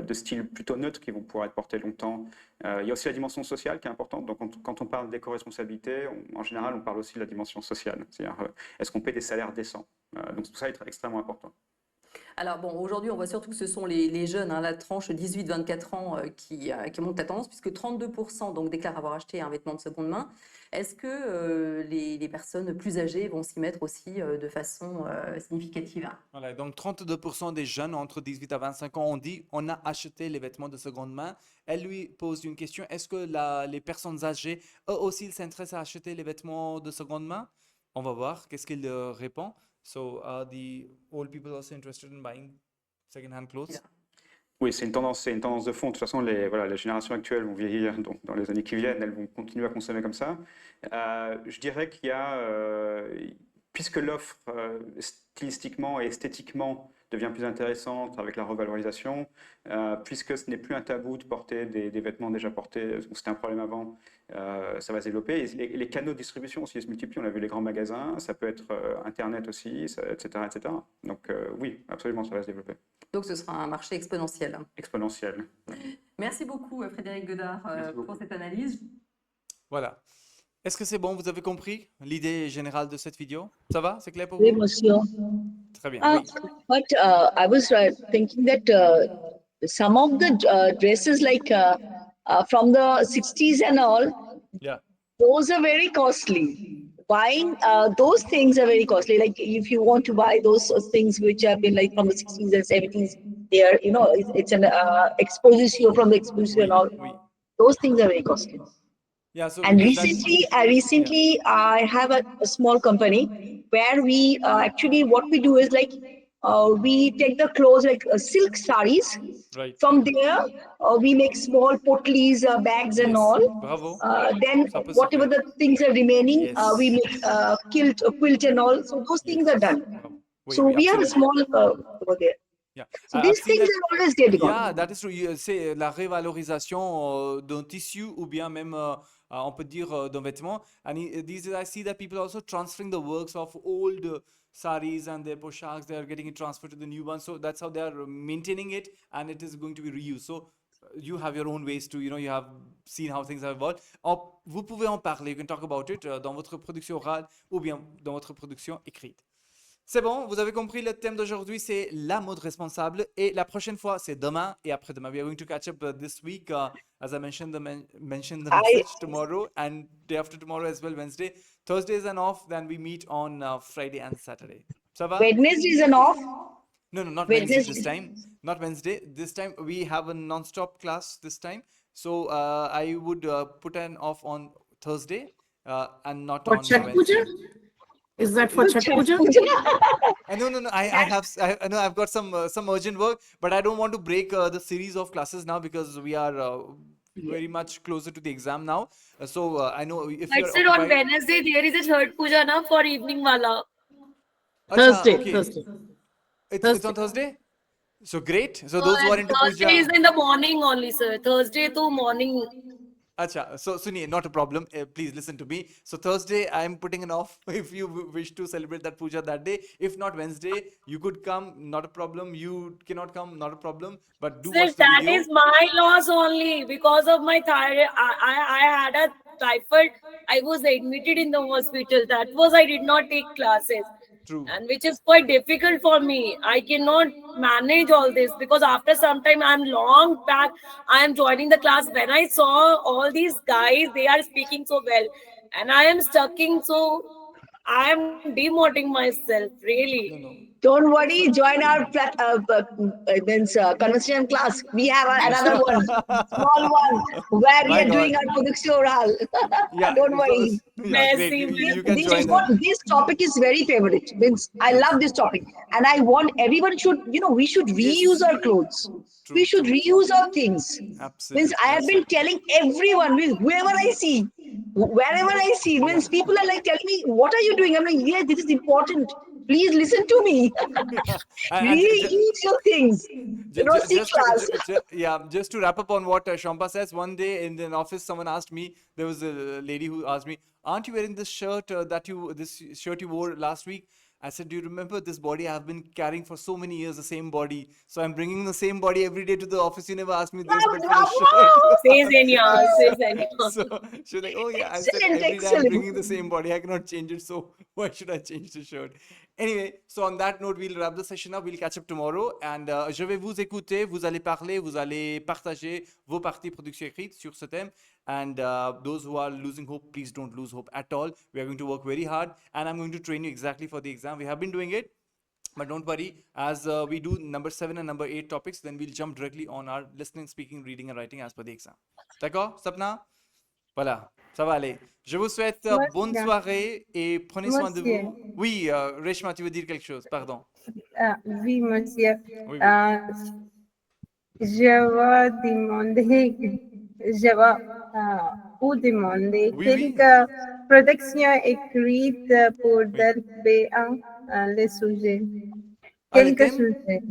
de style plutôt neutre qui vont pouvoir être portés longtemps. Il y a aussi la dimension sociale qui est importante. Donc, quand on parle d'éco-responsabilité, en général, on parle aussi de la dimension sociale. C'est-à-dire, est-ce qu'on paie des salaires décents? Donc, tout ça est extrêmement important. Alors bon, aujourd'hui, on voit surtout que ce sont les jeunes, hein, la tranche 18-24 ans qui monte la tendance, puisque 32% donc, déclarent avoir acheté un vêtement de seconde main. Est-ce que les personnes plus âgées vont s'y mettre aussi de façon significative? Voilà, donc 32% des jeunes entre 18 à 25 ans ont dit on a acheté les vêtements de seconde main. Elle lui pose une question, est-ce que les personnes âgées, eux aussi, ils s'intéressent à acheter les vêtements de seconde main? On va voir qu'est-ce qu'il répond. So, are the old people also interested in buying second-hand clothes? Yeah. Oui, c'est une tendance de fond. De toute façon, les générations actuelles vont vieillir, donc dans les années qui viennent, elles vont continuer à consommer comme ça. Je dirais qu'il y a, puisque l'offre stylistiquement et esthétiquement devient plus intéressante avec la revalorisation, puisque ce n'est plus un tabou de porter des vêtements déjà portés, c'était un problème avant, ça va se développer. Et les canaux de distribution aussi se multiplient. On a vu les grands magasins, ça peut être Internet aussi, etc., etc. Donc oui, absolument, ça va se développer. Donc ce sera un marché exponentiel. Exponentiel. Merci beaucoup Frédéric Godard pour cette analyse. Voilà. Est-ce que c'est bon? Vous avez compris l'idée générale de cette vidéo? Ça va? C'est clair pour Oui, vous? monsieur. Très bien, oui. But I was thinking that some of the dresses from the 60s and all, Yeah. those are very costly. Buying those things are very costly. Like if you want to buy those things which have been like from the 60s and 70s, it's an exposes you from the exposure and all. Oui. Those things are very costly. Yeah, so And because that's- recently, I have a small company where we actually what we do is like we take the clothes like silk saris. Right. From there, we make small potlis, bags, and Yes. all. Bravo. Then Ça peut se whatever faire. the things are remaining, Yes. we make quilt and all. So those things are done. Bravo. Oui, So oui, we have a absolument. small over there. Yeah. So I've these seen things that- are always getting on. Yeah, that is true. C'est la révalorisation d'un tissu ou bien même, on peut dire, d'un vêtement. And these days, I see that people are also transferring the works of old saris and their poshaks. They are getting it transferred to the new ones. So that's how they are maintaining it, and it is going to be reused. So you have your own ways to, you have seen how things have evolved. Vous pouvez en parler. You can talk about it dans votre production orale ou bien dans votre production écrite. C'est bon, vous avez compris, le thème d'aujourd'hui, c'est la mode responsable. Et la prochaine fois, c'est demain et après-demain. We are going to catch up this week, as I mentioned the message tomorrow and day after tomorrow as well, Wednesday. Thursday is an off, then we meet on Friday and Saturday. Ça va? Wednesday is an off. No, not Wednesday Wednesday. this time. Not Wednesday. This time we have a non-stop class this time. So I would put an off on Thursday and not For on Chhat Wednesday. Puja? Is that for Chhat Puja? No. I've got some urgent work, but I don't want to break the series of classes now because we are very much closer to the exam now. I know if I you're said on occupied- Wednesday there is a Chhat Puja na for evening wala. Acha, Thursday, okay. Thursday. It's on Thursday. So great. So those who are into Thursday puja. is in the morning only, sir. Thursday to morning. Acha, so Suni, not a problem. Please listen to me. So Thursday, I am putting an off. If you wish to celebrate that puja that day, if not Wednesday, you could come. Not a problem. You cannot come. Not a problem. But do Sir, watch the that video. is my loss only because of my thyroid. I had a typhoid. I was admitted in the hospital. That was I did not take classes. True. And which is quite difficult for me. I cannot manage all this because after some time I'm long back. I am joining the class. When I saw all these guys, they are speaking so well, and I am stucking. So I am demoting myself really. No. Don't worry, join our conversation class. We have another one, small one, where we My are doing God. our production oral. Yeah. Don't worry. Yeah, great. You can join them. This topic is very favorite. Means I love this topic, and I want everyone should, we should reuse our clothes. We should reuse our things. Absolutely. Means I have been telling everyone, wherever I see, wherever I see, means people are like telling me, "What are you doing?" I'm like, "Yeah, this is important. Please listen to me. And Reuse your things." See class. Just to wrap up on what Shampa says, one day in an office, someone asked me, there was a lady who asked me, aren't you wearing this shirt this shirt you wore last week? I said, do you remember this body I've been carrying for so many years, the same body? So I'm bringing the same body every day to the office. You never asked me this, but for the shirt. Says Enya, says Enya. So she was like, oh yeah, I said Excellent, every day I'm excellent. bringing the same body. I cannot change it. So why should I change the shirt? Anyway, so on that note, we'll wrap the session up. We'll catch up tomorrow. And je vais vous écouter. Vous allez parler. Vous allez partager vos parties production écrite sur ce thème. And those who are losing hope, please don't lose hope at all. We are going to work very hard. And I'm going to train you exactly for the exam. We have been doing it. But don't worry, as we do number 7 and number 8 topics, then we'll jump directly on our listening, speaking, reading and writing as per the exam. D'accord, Sapna? Voilà, ça va aller. Je vous souhaite bonne soirée et prenez soin de vous. Oui, Reshma, tu veux dire quelque chose? Pardon. Oui, monsieur. Oui, oui. Je vais demander, vous demander Oui, oui. quelques protections écrites pour le B1, les sujets. Ah, les Quelques thèmes? sujets.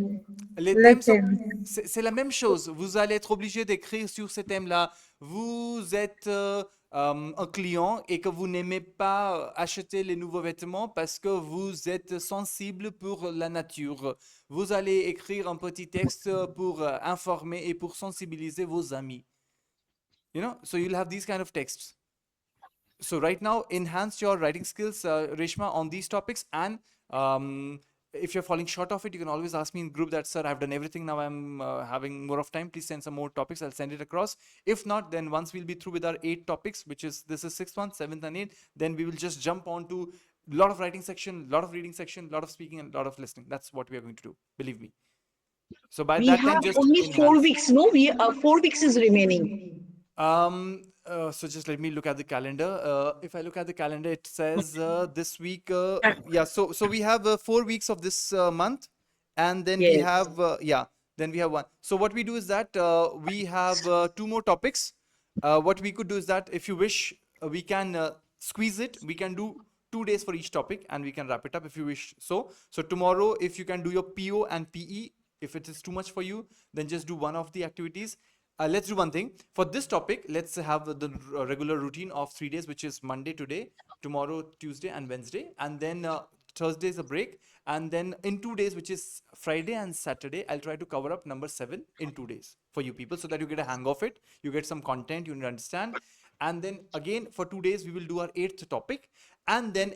Les Le thèmes sont... thème. C'est la même chose. Vous allez être obligé d'écrire sur ces thèmes-là. Vous êtes un client et que vous n'aimez pas acheter les nouveaux vêtements parce que vous êtes sensible pour la nature. Vous allez écrire un petit texte pour informer et pour sensibiliser vos amis. You know, so you'll have these kind of texts. So right now, enhance your writing skills, Reshma, on these topics. And if you're falling short of it, you can always ask me in group that, sir, I've done everything. Now I'm having more of time. Please send some more topics. I'll send it across. If not, then once we'll be through with our 8 topics, which is this is 6th one, 7th and 8th, then we will just jump on to a lot of writing section, a lot of reading section, a lot of speaking and a lot of listening. That's what we are going to do. Believe me. So by We that time, have just only 4 enhance. weeks, no? 4 weeks is remaining. So just let me look at the calendar. If I look at the calendar, it says this week, yeah, so we have 4 weeks of this month, and then we Yes. have, then we have one. So what we do is that we have 2 more topics. What we could do is that if you wish, we can squeeze it. We can do 2 days for each topic, and we can wrap it up if you wish. So tomorrow, if you can do your PO and PE, if it is too much for you, then just do one of the activities. Let's do one thing. For this topic, let's have the regular routine of 3 days, which is Monday today, tomorrow, Tuesday, and Wednesday. And then Thursday is a break. And then in 2 days, which is Friday and Saturday, I'll try to cover up number 7 in 2 days for you people so that you get a hang of it. You get some content, you understand. And then again, for 2 days, we will do our 8th topic. And then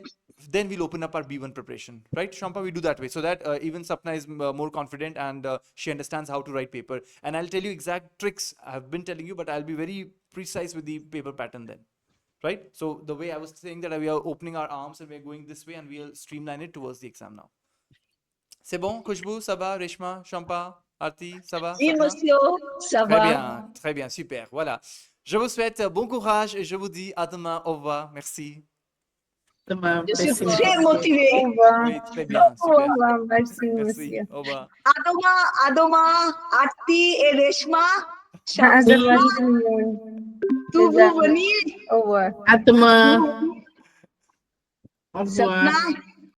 we'll open up our B1 preparation, right? Shampa, we do that way so that even Sapna is more confident and she understands how to write paper. And I'll tell you exact tricks I've been telling you, but I'll be very precise with the paper pattern then, right? So the way I was saying that we are opening our arms and we're going this way and we'll streamline it towards the exam now. C'est bon, Khushbu, ça va, Reshma, Shampa, Arti, ça va? Oui, Sapna? monsieur, ça va. Très bien, super, voilà. Je vous souhaite bon courage et je vous dis à demain, au revoir, merci. Demain, Je suis merci. très motivée. Au revoir. Oui, très bien, Au super. revoir. Merci, Merci, monsieur. au revoir. Adoma, Arti et Reshma, À Shamsi, demain, tout le monde. tout vous venir. Au revoir. À demain. Au revoir. Sapna,